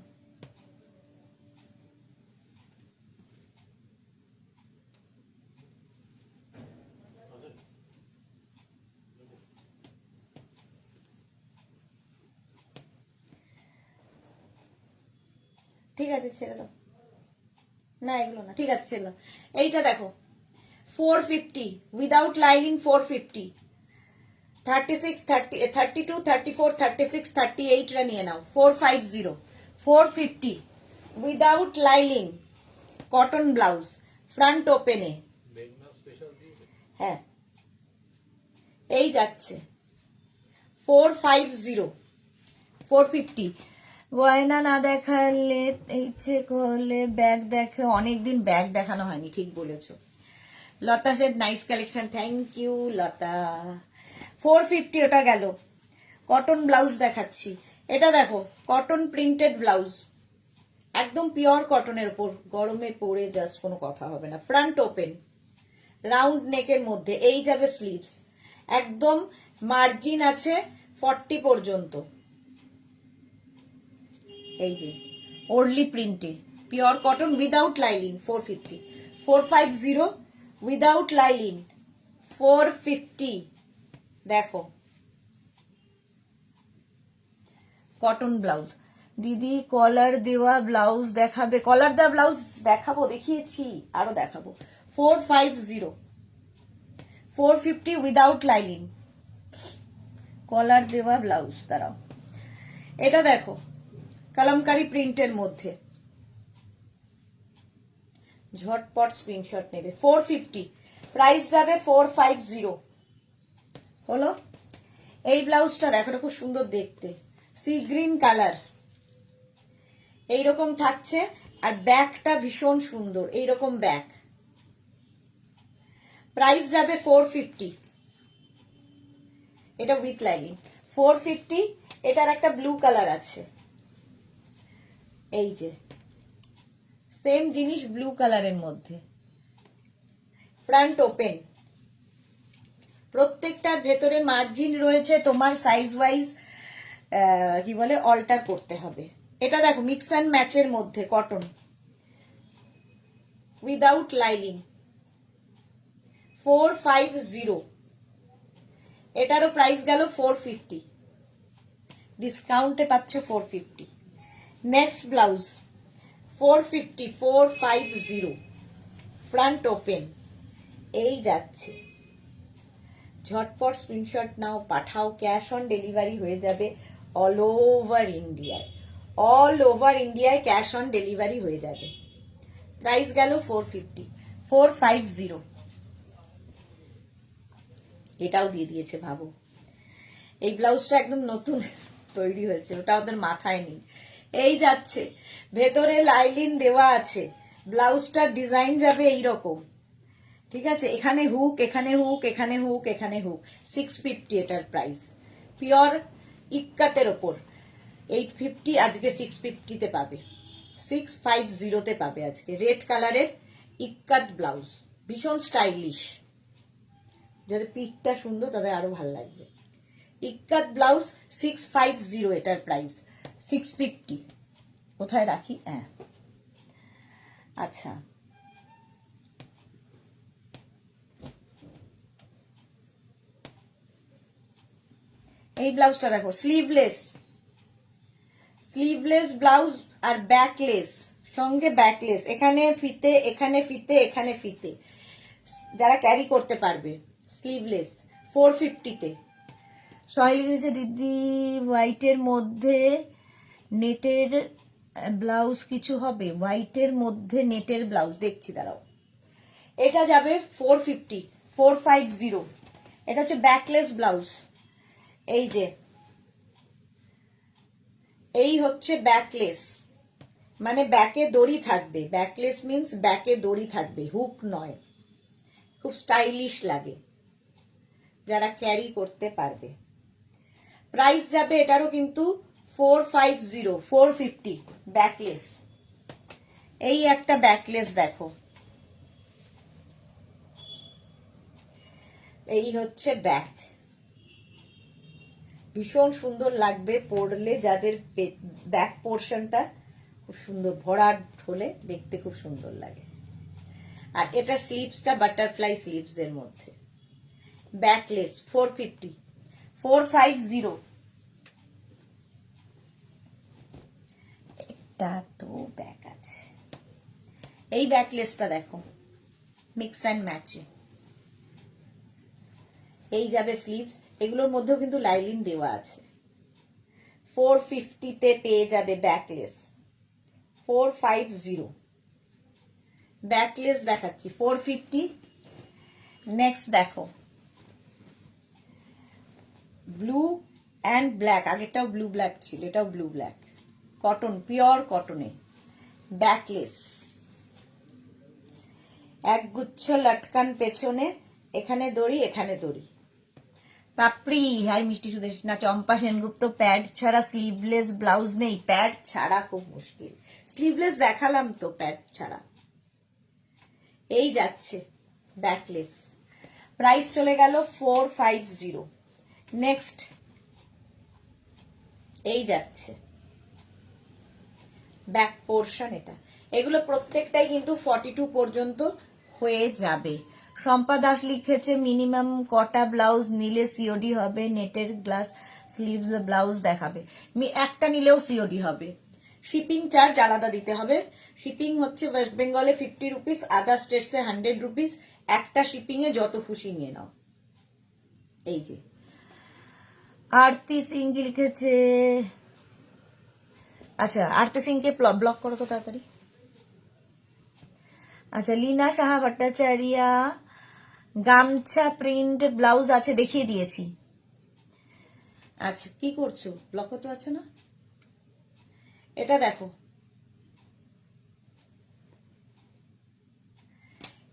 ঠিক আছে ছেড়ে দাও, না এগুলো না, ঠিক আছে ছেড়ে দাও। এইটা দেখো 450 উইদাউট লাইলিন, 450, 36, 30, 32, 34, 36, 38 রা নিয়ে নাও। 450, 450 without lining, cotton blouse, front ওপেনে। হ্যাঁ এই যাচ্ছে 450, 450। গয়না না দেখালে ইচ্ছে করলে ব্যাগ দেখে, অনেকদিন ব্যাগ দেখানো হয়নি, ঠিক বলেছো। Lata said nice collection, thank you Lata. 450 ওটা গেল। কটন ব্লাউজ দেখাচ্ছি, এটা দেখো কটন প্রিন্টেড ব্লাউজ, একদম পিওর কটনের উপর, গরমে পরে জাস্ট কোনো কথা হবে না। ফ্রন্ট ওপেন, রাউন্ড নেকের মধ্যে, এই যাবে স্লিভস, একদম মার্জিন আছে 40 পর্যন্ত। এই যে ওরলি প্রিন্টে pure cotton without lining, 450, 450 without lining, 450। দেখো কটন ব্লাউজ। দিদি কলার দেওয়া ব্লাউজ দেখাবে? কলার দেওয়া ব্লাউজ দেখাবো, দেখিয়েছি, আরো দেখাবো। 450, 450 উইদাউট লাইলিন, কলার দেওয়া ব্লাউজ। দাঁড়াও, এটা দেখো কলমকারি প্রিন্টের মধ্যে, ঝটপট স্ক্রিনশট নেবে। 450 প্রাইস যাবে 450। হলো। এই ব্লাউজটা দেখো, এটা খুব সুন্দর দেখতে, সি গ্রিন কালার, এইরকম থাকছে, আর ব্যাকটা ভীষণ সুন্দর, এইরকম ব্যাক। প্রাইস যাবে 450, এটা উইথ লাইনিং 450। এটার একটা ব্লু কালার আছে, এই যে সেম জিনিস ব্লু কালারের মধ্যে, ফ্রন্ট ওপেন, প্রত্যেকটার ভেতরে মার্জিন রয়েছে, তোমার সাইজ ওয়াইজ কি বলে অল্টার করতে হবে। এটা দেখো মিক্স অ্যান্ড ম্যাচের মধ্যে কটন উইদাউট লাইনিং, 450। এটারও প্রাইস গেল 450, ডিসকাউন্টে পাচ্ছ 450। নেক্সট ব্লাউজ 450, 450 ফ্রন্ট ওপেন, এই যাচ্ছে, ঝটপট screenshot now, Pathao, cash on delivery হয়ে যাবে অল ওভার ইন্ডিয়ায়, অল ওভার ইন্ডিয়ায় ক্যাশ অন ডেলিভারি হয়ে যাবে। প্রাইস গেল 450, 450। এটাও দিয়ে দিয়েছে, ভাবো এই ব্লাউজটা একদম নতুন তৈরি হয়েছে, ওটা ওদের মাথায় নেই। এই যাচ্ছে, ভেতরে লাইলিন দেওয়া আছে, ব্লাউজটার ডিজাইন যাবে এইরকম, ঠিক আছে, এখানে হুক, এখানে হুক, এখানে হুক, এখানে হুক। 650 এটার প্রাইস, পিওর ইক্কাতের ওপর। 850, আজকে 650-তে পাবে, 650-তে পাবে আজকে। রেড কালারের ইক্কাত ব্লাউজ, ভীষণ স্টাইলিশ, যাদের পিঠটা সুন্দর তাদের আরো ভালো লাগবে। ইক্কাত ব্লাউজ 650, এটার প্রাইস 650। কোথায় রাখি? হ্যাঁ আচ্ছা, এই ব্লাউজটা দেখো, স্লিভলেস, স্লিভলেস ব্লাউজ আর ব্যাকলেস, সঙ্গে ব্যাকলেস, এখানে ফিতে, এখানে ফিতে, এখানে ফিতে, যারা ক্যারি করতে পারবে, স্লিভলেস 450-তে। সহেলি দিয়েছে দিদি হোয়াইটের মধ্যে নেটের ব্লাউজ কিছু হবে? হোয়াইটের মধ্যে নেটের ব্লাউজ দেখছি, দাঁড়াও। এটা যাবে 450, 450। এটা হচ্ছে ব্যাকলেস ব্লাউজ, এই যে এই হচ্ছে ব্যাকলেস, মানে ব্যাকে দড়ি থাকবে, ব্যাকলেস মিন্স ব্যাকে দড়ি থাকবে, হুক নয়, খুব স্টাইলিশ লাগে যারা ক্যারি করতে পারবে। প্রাইস যাবে এটারও কিন্তু 450, 450 ব্যাকলেস। এই একটা ব্যাকলেস দেখো, এই হচ্ছে ব্যাক, ভীষণ সুন্দর লাগবে পরলে, যাদের ব্যাক পোর্শনটা খুব সুন্দর ভরাট হলে দেখতে খুব সুন্দর লাগে। আর এটা স্লিভসটা বাটারফ্লাই স্লিভস এর মধ্যে, ব্যাকলেস 450, 450। এটা তো ব্যাক আছে, এই ব্যাকলেসটা দেখো মিক্স অ্যান্ড ম্যাচে, এই যাবে স্লিভস, এগুলোর মধ্যেও কিন্তু লাইলিন দেওয়া আছে। 450 তে পেয়ে যাবে ব্যাকলেস, 450 ব্যাকলেস দেখাচ্ছি 450। নেক্সট দেখো ব্লু অ্যান্ড ব্ল্যাক, আগেরটাও ব্লু ব্ল্যাক ছিল, এটাও ব্লু ব্ল্যাক, কটন, পিওর কটনে, ব্যাকলেস, এক গুচ্ছ লটকান পেছনে, এখানে দড়ি এখানে দড়ি। পাপড়ি, হাই মিষ্টি সুদেশ না, চম্পা সেনগুপ্ত, প্যাড ছাড়া স্লিভলেস ব্লাউজ নেই। প্যাড ছাড়া খুব মুশকিল, স্লিভলেস দেখালাম তো, প্যাড ছাড়া। এই যাচ্ছে ব্যাকলেস, প্রাইস চলে গেল 450। নেক্সট এই যাচ্ছে ব্যাক পোর্শন, এটা, এগুলো প্রত্যেকটাই কিন্তু 42 পর্যন্ত হয়ে যাবে। শম্পা দাস লিখেছে মিনিমাম কটা ব্লাউজ নিলে সিওডি হবে, নেটের গ্লাস স্লিভস ব্লাউজ দেখাবে। একটা নিলেও সিওডি হবে, শিপিং চার্জ আলাদা দিতে হবে। শিপিং হচ্ছে ওয়েস্ট বেঙ্গলে 50 রুপিস, আদার স্টেটসে 100 রুপিস। একটা শিপিং এ যত খুশি নিয়ে নাও। এই যে আরতি সিং কি লিখেছে, আচ্ছা আরতি সিংকে ব্লক করো তো তাড়াতাড়ি। আচ্ছা লীনা সাহা ভট্টাচার্যা, গামছা প্রিন্ট ব্লাউজ আছে, দেখিয়ে দিয়েছি। আচ্ছা কি করছো, ব্লক করতে পারছো না? এটা দেখো,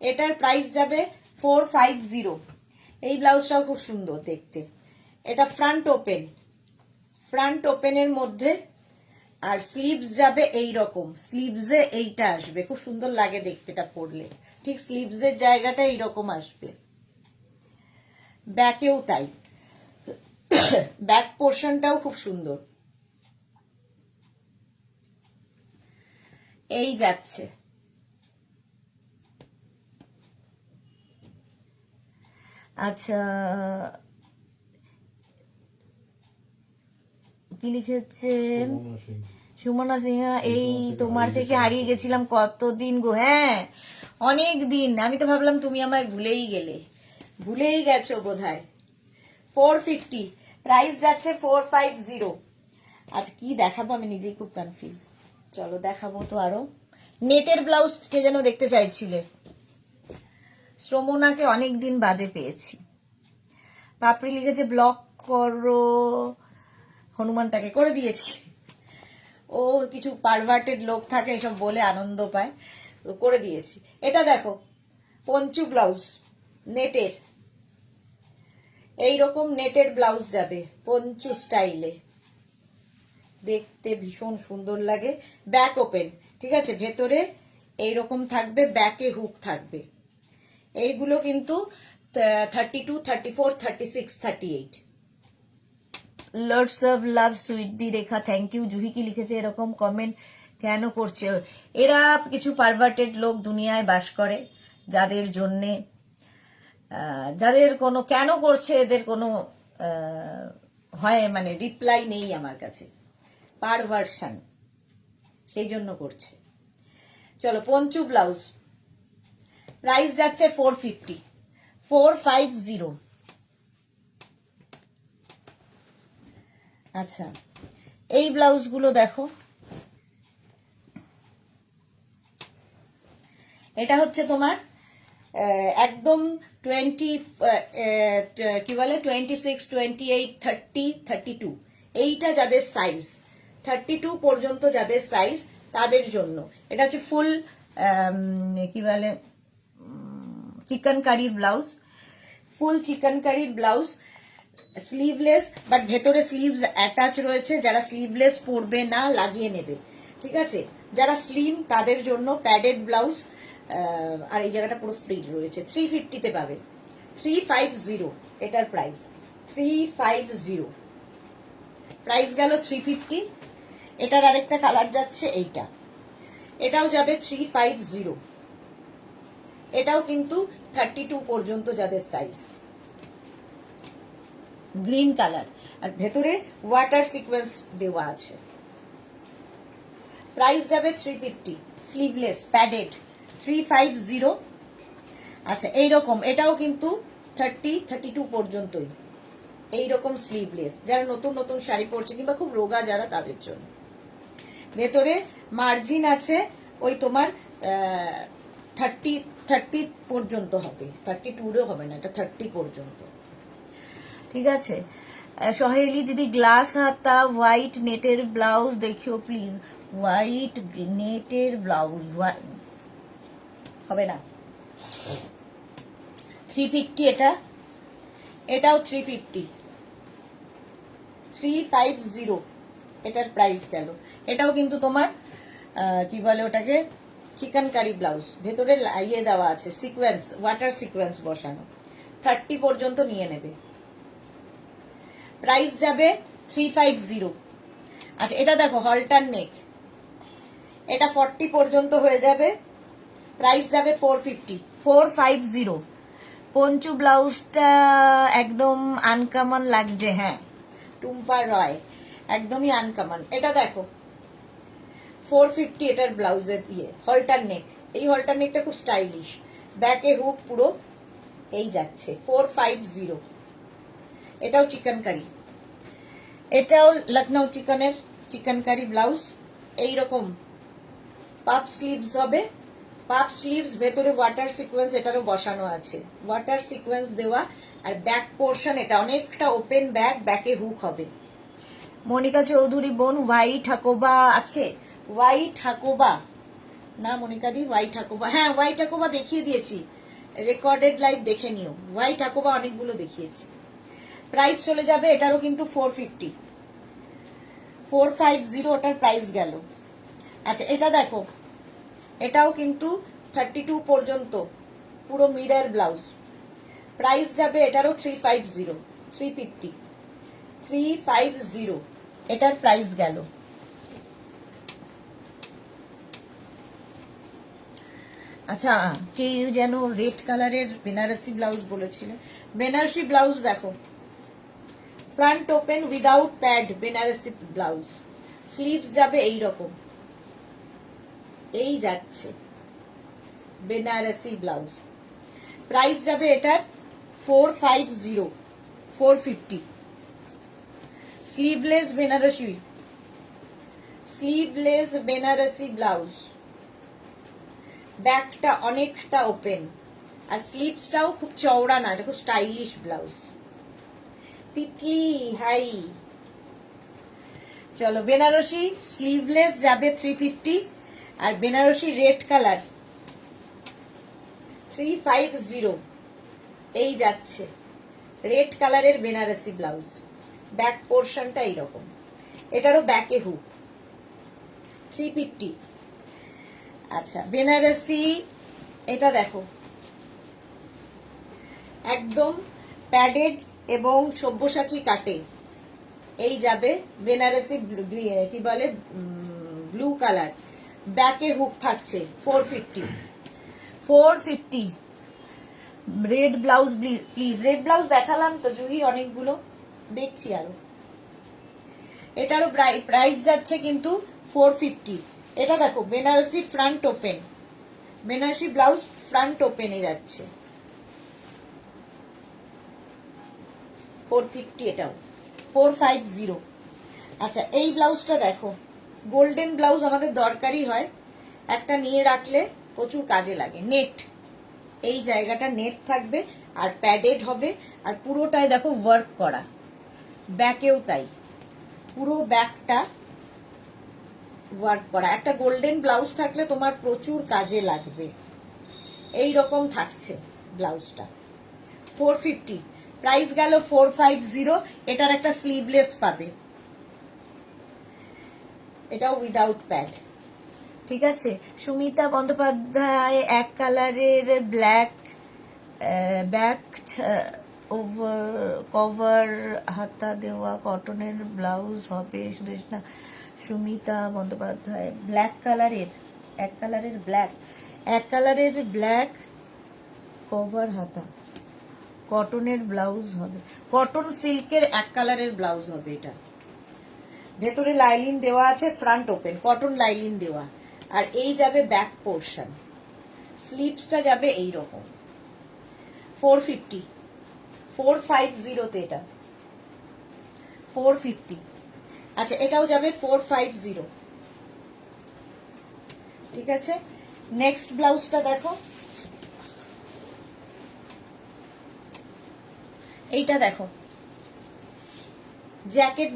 এটার প্রাইস যাবে 450। এই ব্লাউজটাও খুব সুন্দর দেখতে, এটা ফ্রন্ট ওপেন, ফ্রন্ট ওপেনের মধ্যে, আর স্লিভস যাবে এই রকম, স্লিভসে এইটা আসবে, খুব সুন্দর লাগে দেখতে, এটা পরলে ঠিক স্লিভসের জায়গাটা এইরকম আসবে, ব্যাকেও তাই, ব্যাক পোর্শনটাও খুব সুন্দর। এই যাচ্ছে আচ্ছা কি লিখেছে সুমনা সিংহা, এই তোমার থেকে হারিয়ে গেছিলাম কতদিন গো। হ্যাঁ অনেক দিন, আমি তো ভাবলাম তুমি আমায় ভুলেই গেলে, ভুলেই গেছো বোধহয়। 450 প্রাইস যাচ্ছে 450। আচ্ছা কি দেখাবো, আমি নিজেই খুব কনফিউজ। চলো দেখাবো তো আরো। নেটের ব্লাউজ কে যেন দেখতে চাইছিলে, শ্রমনাকে অনেক দিন বাদে পেয়েছি। পাপড়ি লিখেছে ব্লক করো হনুমানটাকে, করে দিয়েছি। ও কিছু পারভার্টেড লোক থাকে এসব বলে আনন্দ পায়, করে দিয়েছি। এটা দেখো পঞ্চু ব্লাউজ, নেটের, এইরকম নেটের ব্লাউজ যাবে পঞ্চু স্টাইলে, দেখতে ভীষণ সুন্দর লাগে। ব্যাক ওপেন, ঠিক আছে, ভেতরে এইরকম থাকবে, ব্যাকে হুক থাকবে। এইগুলো কিন্তু 32, 34, 36, 38। লর্ডস অফ লাভ সুইট দি রেখা, থ্যাংক ইউ। জুহি কি লিখেছে এরকম কমেন্ট কেন করছে? এরা কিছু পারভার্টেড লোক দুনিয়ায় বাস করে, যাদের জন্যে যাদের কোনো কেন করছে এদের কোনো হয় মানে রিপ্লাই নেই আমার কাছে, পারভার্সন, সেই জন্য করছে। চলো পঞ্চু ব্লাউজ, প্রাইস যাচ্ছে 450, 450। আচ্ছা এই ব্লাউজগুলো দেখো, এটা হচ্ছে তোমার একদম 20 কি বলে 26, 28, 30, 32, এইটা যাদের সাইজ 32 পর্যন্ত যাদের সাইজ তাদের জন্য এটা হচ্ছে ফুল কি বলে চিকেন কারির ব্লাউজ, ফুল চিকেন কারির ব্লাউজ। স্লিভলেস, বাট ভেতরে স্লিভস অ্যাটাচ রয়েছে, যারা স্লিভলেস পরবে না লাগিয়ে নেবে, ঠিক আছে। যারা স্লিম তাদের জন্য প্যাডেড ব্লাউজ, আর এই জায়গাটা পুরো ফ্রি রয়েছে। 350-তে পাবে, 350 এটার প্রাইস, 350 প্রাইস গেল 350। এটার আরেকটা কালার যাচ্ছে এইটা, এটাও যাবে 350। এটাও কিন্তু 32 পর্যন্ত যাদের সাইজ, গ্রিন কালার, আর ভেতরে ওয়াটার সিকোয়েন্স দেওয়া আছে। প্রাইস যাবে 350, স্লিভলেস প্যাডেড 350। আচ্ছা এইরকম, এটাও কিন্তু 32 পর্যন্তই, এইরকম স্লিভলেস, যারা নতুন নতুন শাড়ি পরছে কিংবা খুব রোগা যারা, তাদের জন্য। ভেতরে মার্জিন আছে ওই তোমার 30 পর্যন্ত হবে, 32 হবে না, এটা 30 পর্যন্ত, ঠিক আছে। সহেলি দিদি গ্লাস হাতা হোয়াইট নেটের ব্লাউজ দেখিও প্লিজ, হোয়াইট নেটের ব্লাউজ হবে না। 350 এটা, এটাও 350 এটার প্রাইস গেল। এটাও কিন্তু তোমার কি বলে ওটাকে, চিকেন কারি ব্লাউজ, ভেতরে ইয়ে দেওয়া আছে সিকোয়েন্স, ওয়াটার সিকোয়েন্স বসানো, 30 পর্যন্ত নিয়ে নেবে। প্রাইস যাবে 350। আচ্ছা এটা দেখো হলটার নেক, এটা 40 পর্যন্ত হয়ে যাবে, প্রাইস যাবে 450। পঞ্চু ব্লাউজটা একদম আনকমন লাগছে, হ্যাঁ টুম্পা রয়, একদমই আনকমন। এটা দেখো 450 এটার ব্লাউজের ইয়ে, হলটার নেক, এই হলটার নেকটা খুব স্টাইলিশ, ব্যাকে হুক পুরো এই যাচ্ছে, 450। এটাও চিকেন কারি, এটাও লখনৌ চিকেনের চিকেন কারি ব্লাউজ, এইরকম পাপ স্লিভস হবে, পাপ স্লিভস, ভেতরে ওয়াটার সিকোয়েন্স এটারও বসানো আছে, ওয়াটার সিকোয়েন্স দেওয়া, আর ব্যাক পোর্শন এটা অনেকটা ওপেন ব্যাক, ব্যাকে হুক হবে। মনিকা চৌধুরী বোন হোয়াইট হাকোবা আছে, হোয়াইট হাকোবা না মনিকা দি, হোয়াইট হাকোবা, হ্যাঁ হোয়াইট হাকোবা দেখিয়ে দিয়েছি, রেকর্ডেড লাইভ দেখে নিও, হোয়াইট হাকোবা অনেকগুলো দেখিয়েছি। প্রাইস চলে যাবে এটারও কিন্তু 450 ওটার প্রাইস গেল। আচ্ছা এটা দেখো, এটাও কিন্তু 32 পর্যন্ত পুরো মিরর ব্লাউজ, প্রাইস যাবে এটারও 350 এটার প্রাইস গেল। আচ্ছা কেউ যেন রেড কালারের বেনারসি ব্লাউজ বলেছিল, বেনারসি ব্লাউজ দেখো, front open without pad Benarasi blouse, sleeves যাবে এই রকম, এই যাচ্ছে বেনারসি ব্লাউজ, প্রাইস যাবে এটার 450। স্লিভলেস বেনারসি ব্লাউজ, ব্যাকটা অনেকটা ওপেন, আর স্লিভসটাও খুব চওড়া না, এটা খুব স্টাইলিশ ব্লাউজ। তিতলি হাই, চলো বেনারসি স্লিভলেস যাবে 350, আর বেনারসি রেড কালার 350, এই যাচ্ছে রেড কালারের বেনারসি ব্লাউজ, ব্যাক পোর্শনটা এইরকম, এটারও ব্যাকে হুক, 350। আচ্ছা বেনারসি এটা দেখো, একদম প্যাডেড এবং সব্যসাচী কাটে, এই যাবে বেনারসি কি বলে ব্লু কালার, ব্যাকে হুক থাকছে, 450। Red blouse please, red blouse দেখালাম তো জুহি অনেকগুলো, দেখছি আরো। এটারও প্রাইস যাচ্ছে কিন্তু 450। এটা দেখো Benarasi front open, Banarasi blouse front ওপেনে যাচ্ছে, 450 এটাও, 450। আচ্ছা এই ব্লাউজটা দেখো, গোল্ডেন ব্লাউজ আমাদের দরকারই হয়, একটা নিয়ে রাখলে প্রচুর কাজে লাগে, নেট, এই জায়গাটা নেট থাকবে, আর প্যাডেড হবে, আর পুরোটায় দেখো ওয়ার্ক করা, ব্যাকেও তাই, পুরো ব্যাকটা ওয়ার্ক করা। একটা গোল্ডেন ব্লাউজ থাকলে তোমার প্রচুর কাজে লাগবে, এই রকম থাকছে ব্লাউজটা, 450। প্রাইস গেল 450। এটার একটা স্লিভলেস পাবে, এটাও উইদাউট প্যাড। ঠিক আছে, সুমিতা বন্দ্যোপাধ্যায় এক কালারের ব্ল্যাক ব্যাক ওভার কভার হাতা দেওয়া কটনের ব্লাউজ হবে সুদেশনা। সুমিতা বন্দ্যোপাধ্যায় ব্ল্যাক কালারের এক কালারের ব্ল্যাক কভার হাতা কটনের ব্লাউজ হবে, কটন সিল্কের এক কালারের ব্লাউজ হবে। এটা ভেতরে লাইলিন দেওয়া আছে, ফ্রন্ট ওপেন, কটন লাইলিন দেওয়া, আর এই যাবে ব্যাক পোর্শন, স্লিভসটা যাবে এই রকম। 450, 450 এটা 450। আচ্ছা, এটাও যাবে 450। ঠিক আছে, নেক্সট ব্লাউজটা দেখো, এইটা দেখো, জ্যাকেট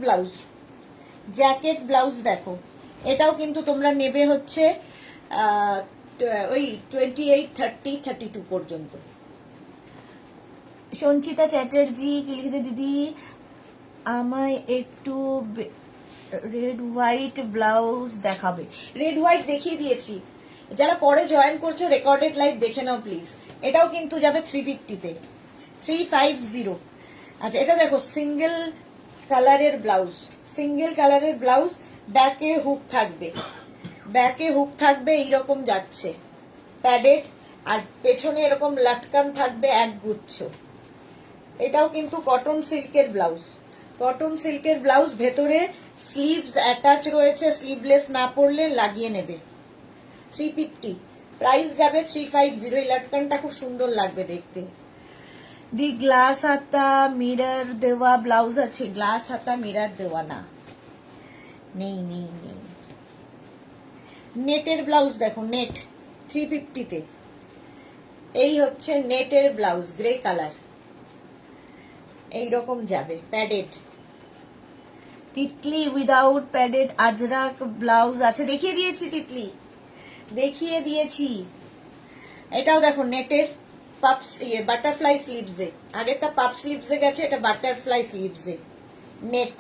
ব্লাউজ দেখো। এটাও কিন্তু তোমরা নেবে হচ্ছে ওই 28, 30, 32 পর্যন্ত। সঞ্চিতা চ্যাটার্জি কি লিখেছে, দিদি আমায় একটু রেড হোয়াইট ব্লাউজ দেখাবে। রেড হোয়াইট দেখিয়ে দিয়েছি, যারা পরে জয়েন করছো রেকর্ডেড লাইভ দেখে নাও প্লিজ। এটাও কিন্তু যাবে 350-তে, 350। আচ্ছা, এটা দেখো, সিঙ্গেল কালারের ব্লাউজ, ব্যাকে হুক থাকবে এইরকম যাচ্ছে, প্যাডেড, আর পেছনে এরকম লাটকান থাকবে এক গুচ্ছ। এটাও কিন্তু কটন সিল্কের ব্লাউজ, ভেতরে স্লিভস অ্যাটাচ রয়েছে, স্লিভলেস না পরলে লাগিয়ে নেবে। 350, প্রাইস যাবে 350। এই লাটকানটা খুব সুন্দর লাগবে দেখতে। দি গ্লাস হাতা মিরর দেওয়া ব্লাউজ আছে, গ্লাস হাতা মিরর দেওয়া না, নেই। নেটের ব্লাউজ দেখো, নেট 350-তে, এই হচ্ছে নেটের ব্লাউজ, গ্রে কালার, এইরকম যাবে, padded. Titli without padded Ajrak blouse আছে, দেখিয়ে দিয়েছি। এটাও দেখো, নেটের পাপস, বাটারফ্লাই স্লিভসে, আগেরটা পাপ স্লিভসে গেছে, এটা বাটারফ্লাই স্লিভসে, নেট,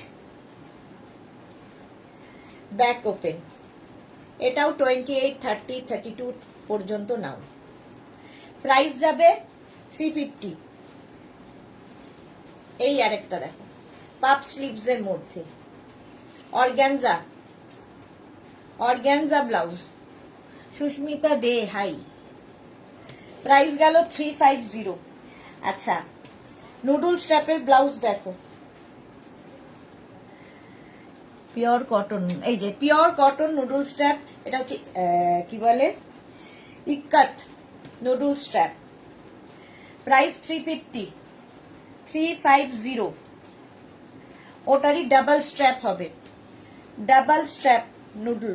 ব্যাক ওপেন। এটাও 28, 30, 32 পর্যন্ত নাও। প্রাইস যাবে 350। এই আরেকটা দেখো, পাপ স্লিভসের মধ্যে অর্গ্যানজা ব্লাউজ, সুস্মিতা দে হাই, প্রাইস গেল 350। আচ্ছা, নুডল স্ট্র্যাপের ব্লাউজ দেখো, পিওর কটন, এই যে পিওর কটন নুডল স্ট্র্যাপ, এটা হচ্ছে কি বলে, ইক্কাত নুডল স্ট্র্যাপ, প্রাইস 350। ওটারই ডাবল স্ট্র্যাপ হবে, ডাবল স্ট্র্যাপ নুডল,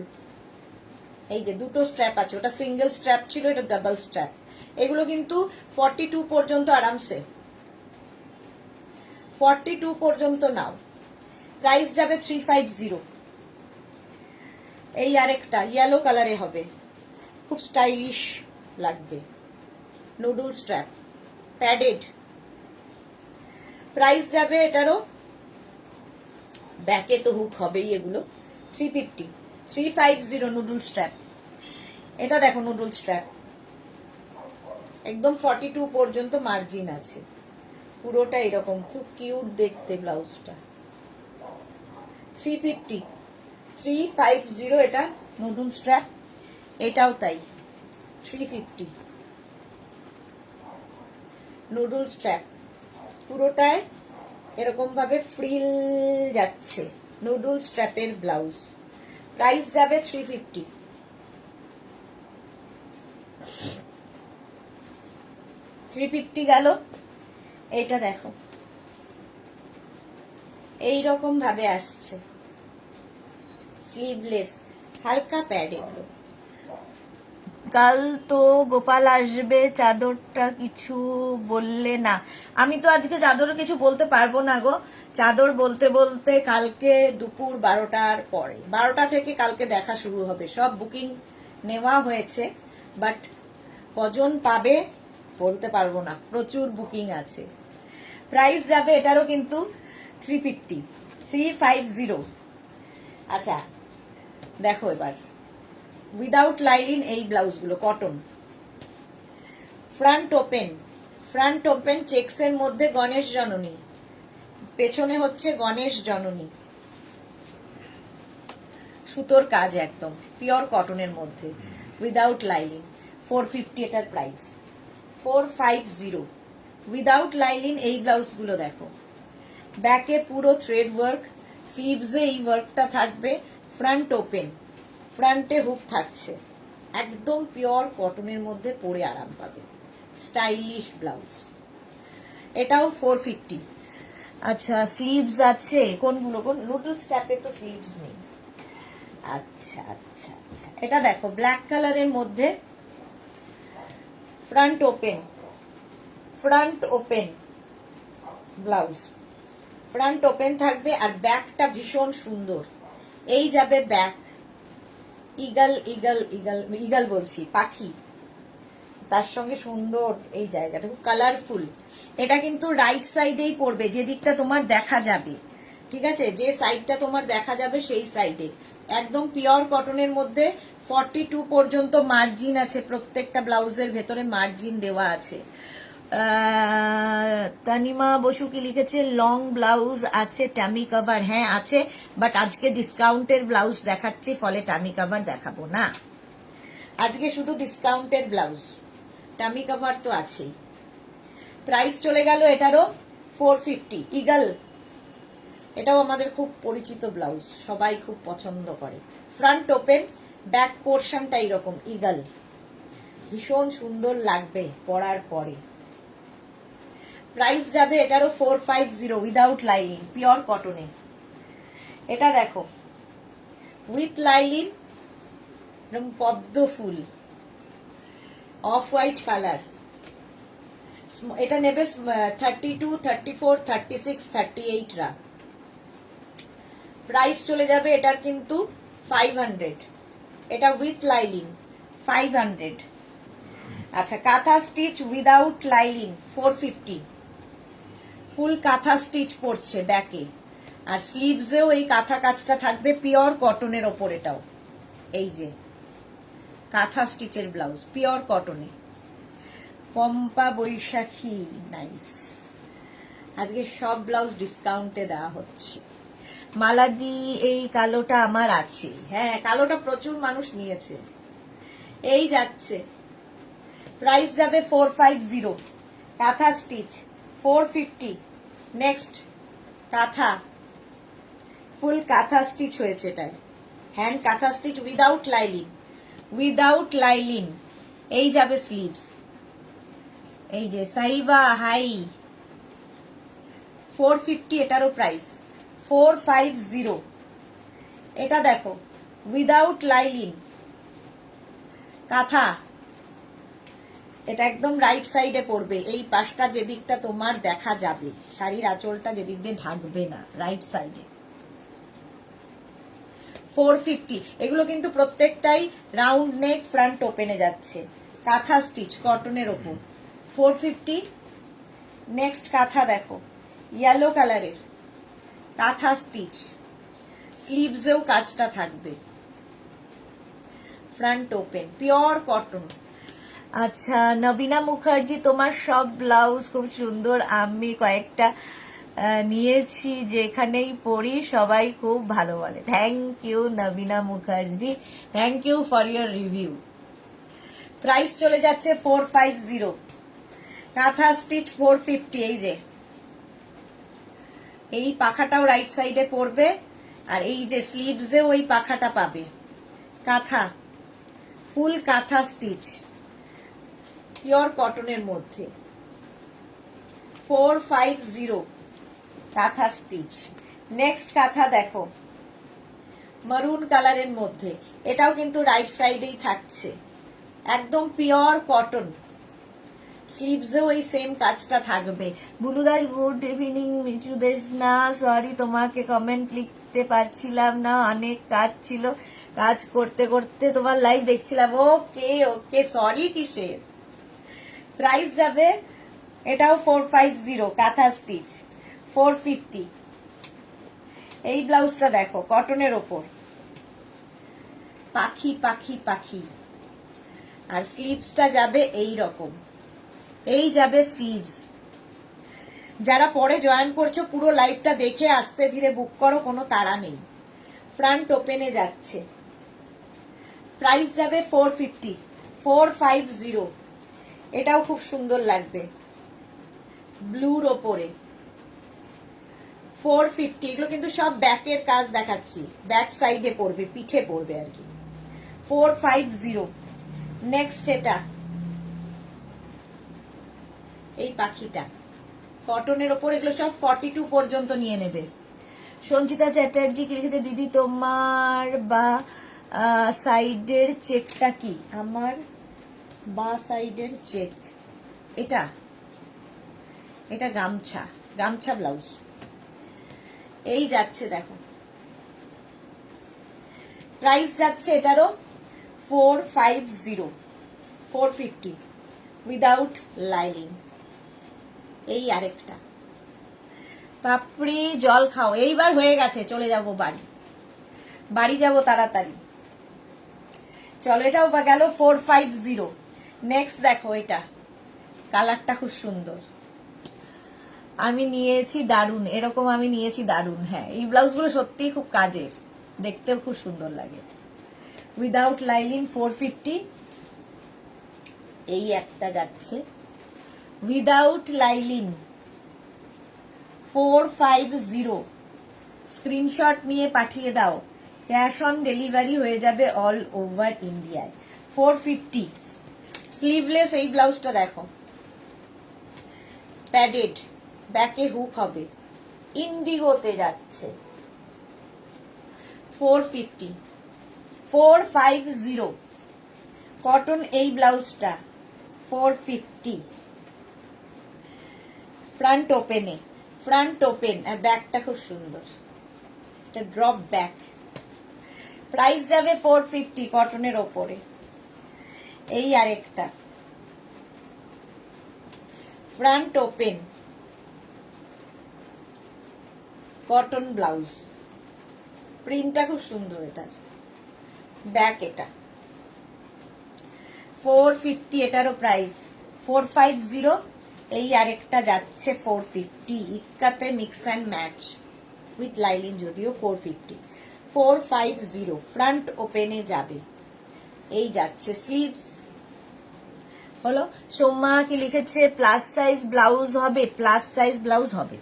এই যে দুটো স্ট্র্যাপ আছে, ওটা সিঙ্গেল স্ট্র্যাপ ছিল, এটা ডাবল স্ট্র্যাপ। এগুলো কিন্তু 42 পর্যন্ত আরামসে, 42 পর্যন্ত নাও। প্রাইস যাবে 350। এই আরেকটা ইয়েলো কালারে হবে, খুব স্টাইলিশ লাগবে, নুডল স্ট্র্যাপ, প্যাডেড। প্রাইস যাবে এটারও, ব্যাকে তো হুক হবেই, এগুলো 350 নুডল স্ট্র্যাপ। এটা দেখো, নুডল স্ট্র্যাপ একদম 42 পর্যন্ত মার্জিন আছে, পুরোটা এরকম, খুব কিউট দেখতে ব্লাউজটা। 350, এটা নুডল স্ট্র্যাপ, এটাও তাই 350 নুডল স্ট্র্যাপ, পুরোটায় এরকম ভাবে ফ্রিল যাচ্ছে, নুডল স্ট্র্যাপের ব্লাউজ। প্রাইস যাবে 350 গেল। এইটা দেখো, এইরকম ভাবে আসছে, স্লিভলেস, হালকা প্যাড। এগুলো কাল তো গোপাল আসবে, চাদরটা কিছু বললে না। আমি তো আজকে চাদর কিছু বলতে পারবো না গো, চাদর বলতে কালকে দুপুর 12টার পরে, 12টা থেকে কালকে দেখা শুরু হবে। সব বুকিং নেওয়া হয়েছে, বাট কজন পাবে বলতে পারবো না, প্রচুর বুকিং আছে। প্রাইস যাবে এটারও কিন্তু 350, 350। আচ্ছা দেখো এবার উইদাউট লাইলিন এই ব্লাউজগুলো cotton, front open, front open চেক্সের মধ্যে গণেশ জননী, পেছনে হচ্ছে গণেশ জননী, সুতোর কাজ একদম পিওর কটনের মধ্যে উইদাউট লাইলিন। 450 এটার প্রাইস, 450 উইদাউট লাইলিন। এই ব্লাউজগুলো দেখো, ব্যাকে পুরো থ্রেড ওয়ার্ক, স্লিভসে এই ওয়ার্কটা থাকবে, ফ্রন্ট ওপেন, ফ্রন্টে হুক থাকছে, একদম পিওর কটনের মধ্যে পরে আরাম পাবে, স্টাইলিশ ব্লাউজ। এটাও 450। আচ্ছা স্লিভস আছে কোনগুলো, কোন নুডলস ট্যাপে তো স্লিভস নেই। আচ্ছা আচ্ছা আচ্ছা, এটা দেখো ব্ল্যাক কালারের মধ্যে front open, front open blouse, front open থাকবে আর ব্যাকটা ভীষণ সুন্দর। এই যাবে back, eagle eagle eagle eagle বলছি, পাখি, তার সঙ্গে সুন্দর এই জায়গাটা খুব কালারফুল। এটা কিন্তু রাইট সাইডেই পড়বে, যে দিকটা তোমার দেখা যাবে, ঠিক আছে, যে সাইডটা তোমার দেখা যাবে সেই সাইডে। একদম পিওর কটনের মধ্যে 42 পর্যন্ত মার্জিন আছে, প্রত্যেকটা ব্লাউজের ভেতরে মার্জিন দেওয়া আছে। তানিমা বসু কি লিখেছে, লং ব্লাউজ আছে টামি কভার? হ্যাঁ আছে, বাট আজকে ডিসকাউন্টের ব্লাউজ দেখাচ্ছি, ফলে টামি কভার দেখাবো না। আজকে শুধু ডিসকাউন্টের ব্লাউজ, টামি কভার তো আছেই। প্রাইস চলে গেল এটারও 450। ইগল, এটাও আমাদের খুব পরিচিত ব্লাউজ, সবাই খুব পছন্দ করে। ফ্রন্ট ওপেন, ব্যাক পোর্শনটা এইরকম ইগল, ভীষণ সুন্দর লাগবে পরার পরে। প্রাইস যাবে এটারও 450 উইদাউট লাইলিন, পিওর কটনে। এটা দেখো উইথ লাইলিন, এরকম পদ্ম ফুল, অফ হোয়াইট কালার। এটা নেবে 32, 34, 36, 38 রা। প্রাইস চলে যাবে এটার কিন্তু 500, এটা উইথ লাইলিন 500। আচ্ছা কাঁথা স্টিচ উইদাউট লাইলিন 450, ফুল কাঁথা স্টিচ পড়ছে ব্যাকে, আর স্লিভসেও এই কাঁথা কাজটা থাকবে পিওর কটনের ওপর। এটাও এই যে কাঁথা স্টিচের ব্লাউজ, পিওর কটনে। পম্পা বৈশাখী, নাইস। আজকে সব ব্লাউজ ডিসকাউন্টে দেওয়া হচ্ছে। মালাদি, এই কালোটা আমার আছে। হ্যাঁ কালোটা প্রচুর মানুষ নিয়েছে, এই যাচ্ছে। প্রাইস যাবে 450, কাঁথা স্টিচ 450। নেক্সট কাঁথা, ফুল কাঁথা স্টিচ হয়েছে, এটায় হ্যান্ড কাঁথা stitch without lining, without lining. এই যাবে স্লিভস, এই যে সাইবা হাই 450, এটারও প্রাইস 450। এটা দেখো উইদাউট লাইলিন কাঁথা, এটা একদম রাইট সাইডে পড়বে, এই পাশটা যেদিকটা তোমার দেখা যাবে, শাড়ির আঁচলটা যেদিক দিয়ে ঢাকবে না, রাইট সাইডে। 450। এগুলো কিন্তু প্রত্যেকটাই রাউন্ড নেক, ফ্রন্ট ওপেনে যাচ্ছে, কাঁথা স্টিচ কটনের ওপর 450। নেক্সট কাঁথা দেখো, ইয়েলো কালারের কাঁথা স্টিচ, স্লিভসেও কাজটা থাকবে, ফ্রন্ট ওপেন, পিওর কটন। আচ্ছা নবীনা মুখার্জি, তোমার সব ব্লাউজ খুব সুন্দর, আমি কয়েকটা নিয়েছি, যেখানেই পড়ি সবাই খুব ভালো বলে। Thank you Nabina Mukherjee, thank you for your review. Price চলে যাচ্ছে 450, কাঁথা স্টিচ 450। এই যে এই পাখাটাও রাইট সাইডে পড়বে, আর এই যে স্লিভসেও ওই পাখাটা পাবে, কাঁথা, ফুল কাঁথা স্টিচ, পিওর কটনের মধ্যে 450 কাঁথা স্টিচ। নেক্সট কাঁথা দেখো মারুন কালারের মধ্যে, এটাও কিন্তু রাইট সাইডেই থাকছে, একদম পিওর কটন, স্লিভসেও ওই সেম কাজটা থাকবে। বুলুদাই গুড ইভিনিং। মিচু দেশ না, সরি তোমাকে কমেন্ট লিখতে পারছিলাম না, অনেক কাজ ছিল, কাজ করতে করতে তোমার লাইভ দেখছিলাম। ওকে ওকে, সরি কিসের। প্রাইস যাবে এটাও 450 কাঁথা স্টিচ 450। এই ব্লাউজটা দেখো কটনের ওপর, পাখি পাখি পাখি। আর স্লিভসটা যাবে এই রকম, এই যাবে স্লিভস। যারা পরে জয়েন করছো পুরো লাইভটা দেখে আস্তে ধীরে বুক করো, কোনো তাড়া নেই। ফ্রন্ট ওপেনে যাচ্ছে, প্রাইস যাবে 450, 450। এটাও খুব সুন্দর লাগবে ব্লুর ওপরে 450। এগুলো কিন্তু সব ব্যাকের কাজ দেখাচ্ছি, ব্যাক সাইডে পড়বে, পিঠে পড়বে আর কি। 450। নেক্সট এটা, এই পাখিটা কটনের ওপর, এগুলো সব 42 পর্যন্ত নিয়ে নেবে। সঞ্চিতা চ্যাটার্জি কি লিখেছে, দিদি তোমার বা সাইডের চেকটা কি? আমার বা সাইডের চেক এটা, এটা গামছা, গামছা ব্লাউজ। এই যাচ্ছে দেখো, প্রাইস যাচ্ছে এটারও 450, 450 উইদাউট লাইলিং। এই আরেকটা, পাপড়ি জল খাও। এইবার হয়ে গেছে, চলে যাব বাড়ি, বাড়ি যাব তাড়াতাড়ি। চলো, এটাও গেল 450। নেক্সট দেখো, এটা কালারটা খুব সুন্দর, আমি নিয়েছি দারুন, এরকম আমি নিয়েছি দারুন। হ্যাঁ, এই ব্লাউজগুলো সত্যিই খুব কাজের, দেখতেও খুব সুন্দর লাগে। উইদাউট লাইলিং 450। এই একটা যাচ্ছে উইদাউট লাইলিং 450। স্ক্রিনশট নিয়ে পাঠিয়ে দাও, ক্যাশ অন ডেলিভারি হয়ে যাবে অল ওভার ইন্ডিয়ায়। 450। স্লিভলেস এই ব্লাউজটা দেখো, প্যাডেড, ব্যাকে হুক হবে, ইন্ডিগোতে যাচ্ছে 450, 450। কটন এই ব্লাউজটা 450। ফ্রন্ট ওপেনে, ফ্রন্ট ওপেন, আর ব্যাকটা খুব সুন্দর, এটা ড্রপ ব্যাক। প্রাইস যাবে 450 কটনের ওপরে। এই আরেকটা ফ্রন্ট ওপেন কটন ব্লাউজ, প্রিন্টটা খুব সুন্দর, এটার ব্যাক এটা 450। এটারও প্রাইস 450। এই আরেকটা যাচ্ছে 450, ইক্কাতে মিক্স অ্যান্ড ম্যাচ উইথ লাইলিং, যদিও 450, 450 ফ্রন্ট ওপেনে যাবে। এই যাচ্ছে স্লিভস হলো। সোম্মা কি লিখেছে, প্লাস সাইজ ব্লাউজ হবে? প্লাস সাইজ ব্লাউজ হবে,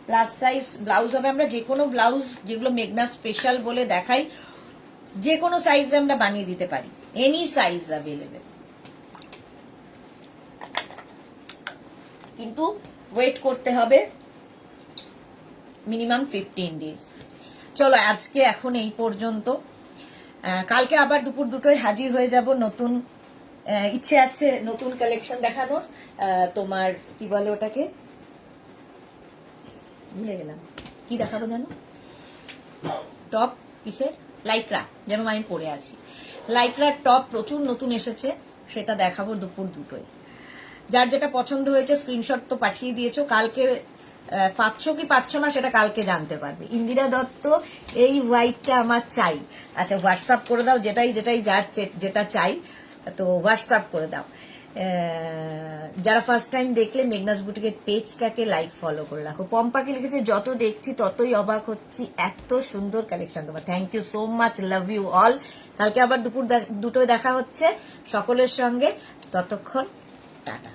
প্লাস সাইজ ব্লাউজ হবে। আমরা যে কোনো ব্লাউজ যেগুলো মেঘনা স্পেশাল বলে দেখাই, যে কোনো সাইজে আমরা বানিয়ে দিতে পারি, এনি সাইজ অ্যাভেলেবেল। কিন্তু ওয়েট করতে হবে মিনিমাম 15 ডেজ। চলো, আজকে এখন এই পর্যন্ত। কালকে আবার দুপুর 2টোয় হাজির হয়ে যাব। নতুন ইচ্ছে আছে নতুন কালেকশন দেখানোর। তোমার কি বলে ওটাকে, ভুলে গেলাম, কি দেখাবো জানো? টপ কিসের, লাইক্রা, যেন আমি পরে আছি। লাইক্রার টপ প্রচুর নতুন এসেছে, সেটা দেখাবো দুপুর 2টোয়। যার যেটা পছন্দ হয়েছে স্ক্রিনশট তো পাঠিয়ে দিয়েছো, কালকে পাচ্ছ কি পাচ্ছ না সেটা কালকে জানতে পারবে। ইন্দিরা দত্ত, এই হোয়াইটটা আমার চাই। আচ্ছা, হোয়াটসঅ্যাপ করে দাও, যেটাই যার যেটা চাই তো হোয়াটসঅ্যাপ করে দাও। যারা ফার্স্ট টাইম দেখলে মেঘনাস বুটিকের পেজটাকে লাইক ফলো করে রাখো। পম্পাকে লিখেছে, যত দেখছি ততই অবাক হচ্ছি, এত সুন্দর কালেকশন তোমার। Thank you so much, love you all. কালকে আবার দুপুর 2টোয় দেখা হচ্ছে সকলের সঙ্গে, ততক্ষণ টাটা।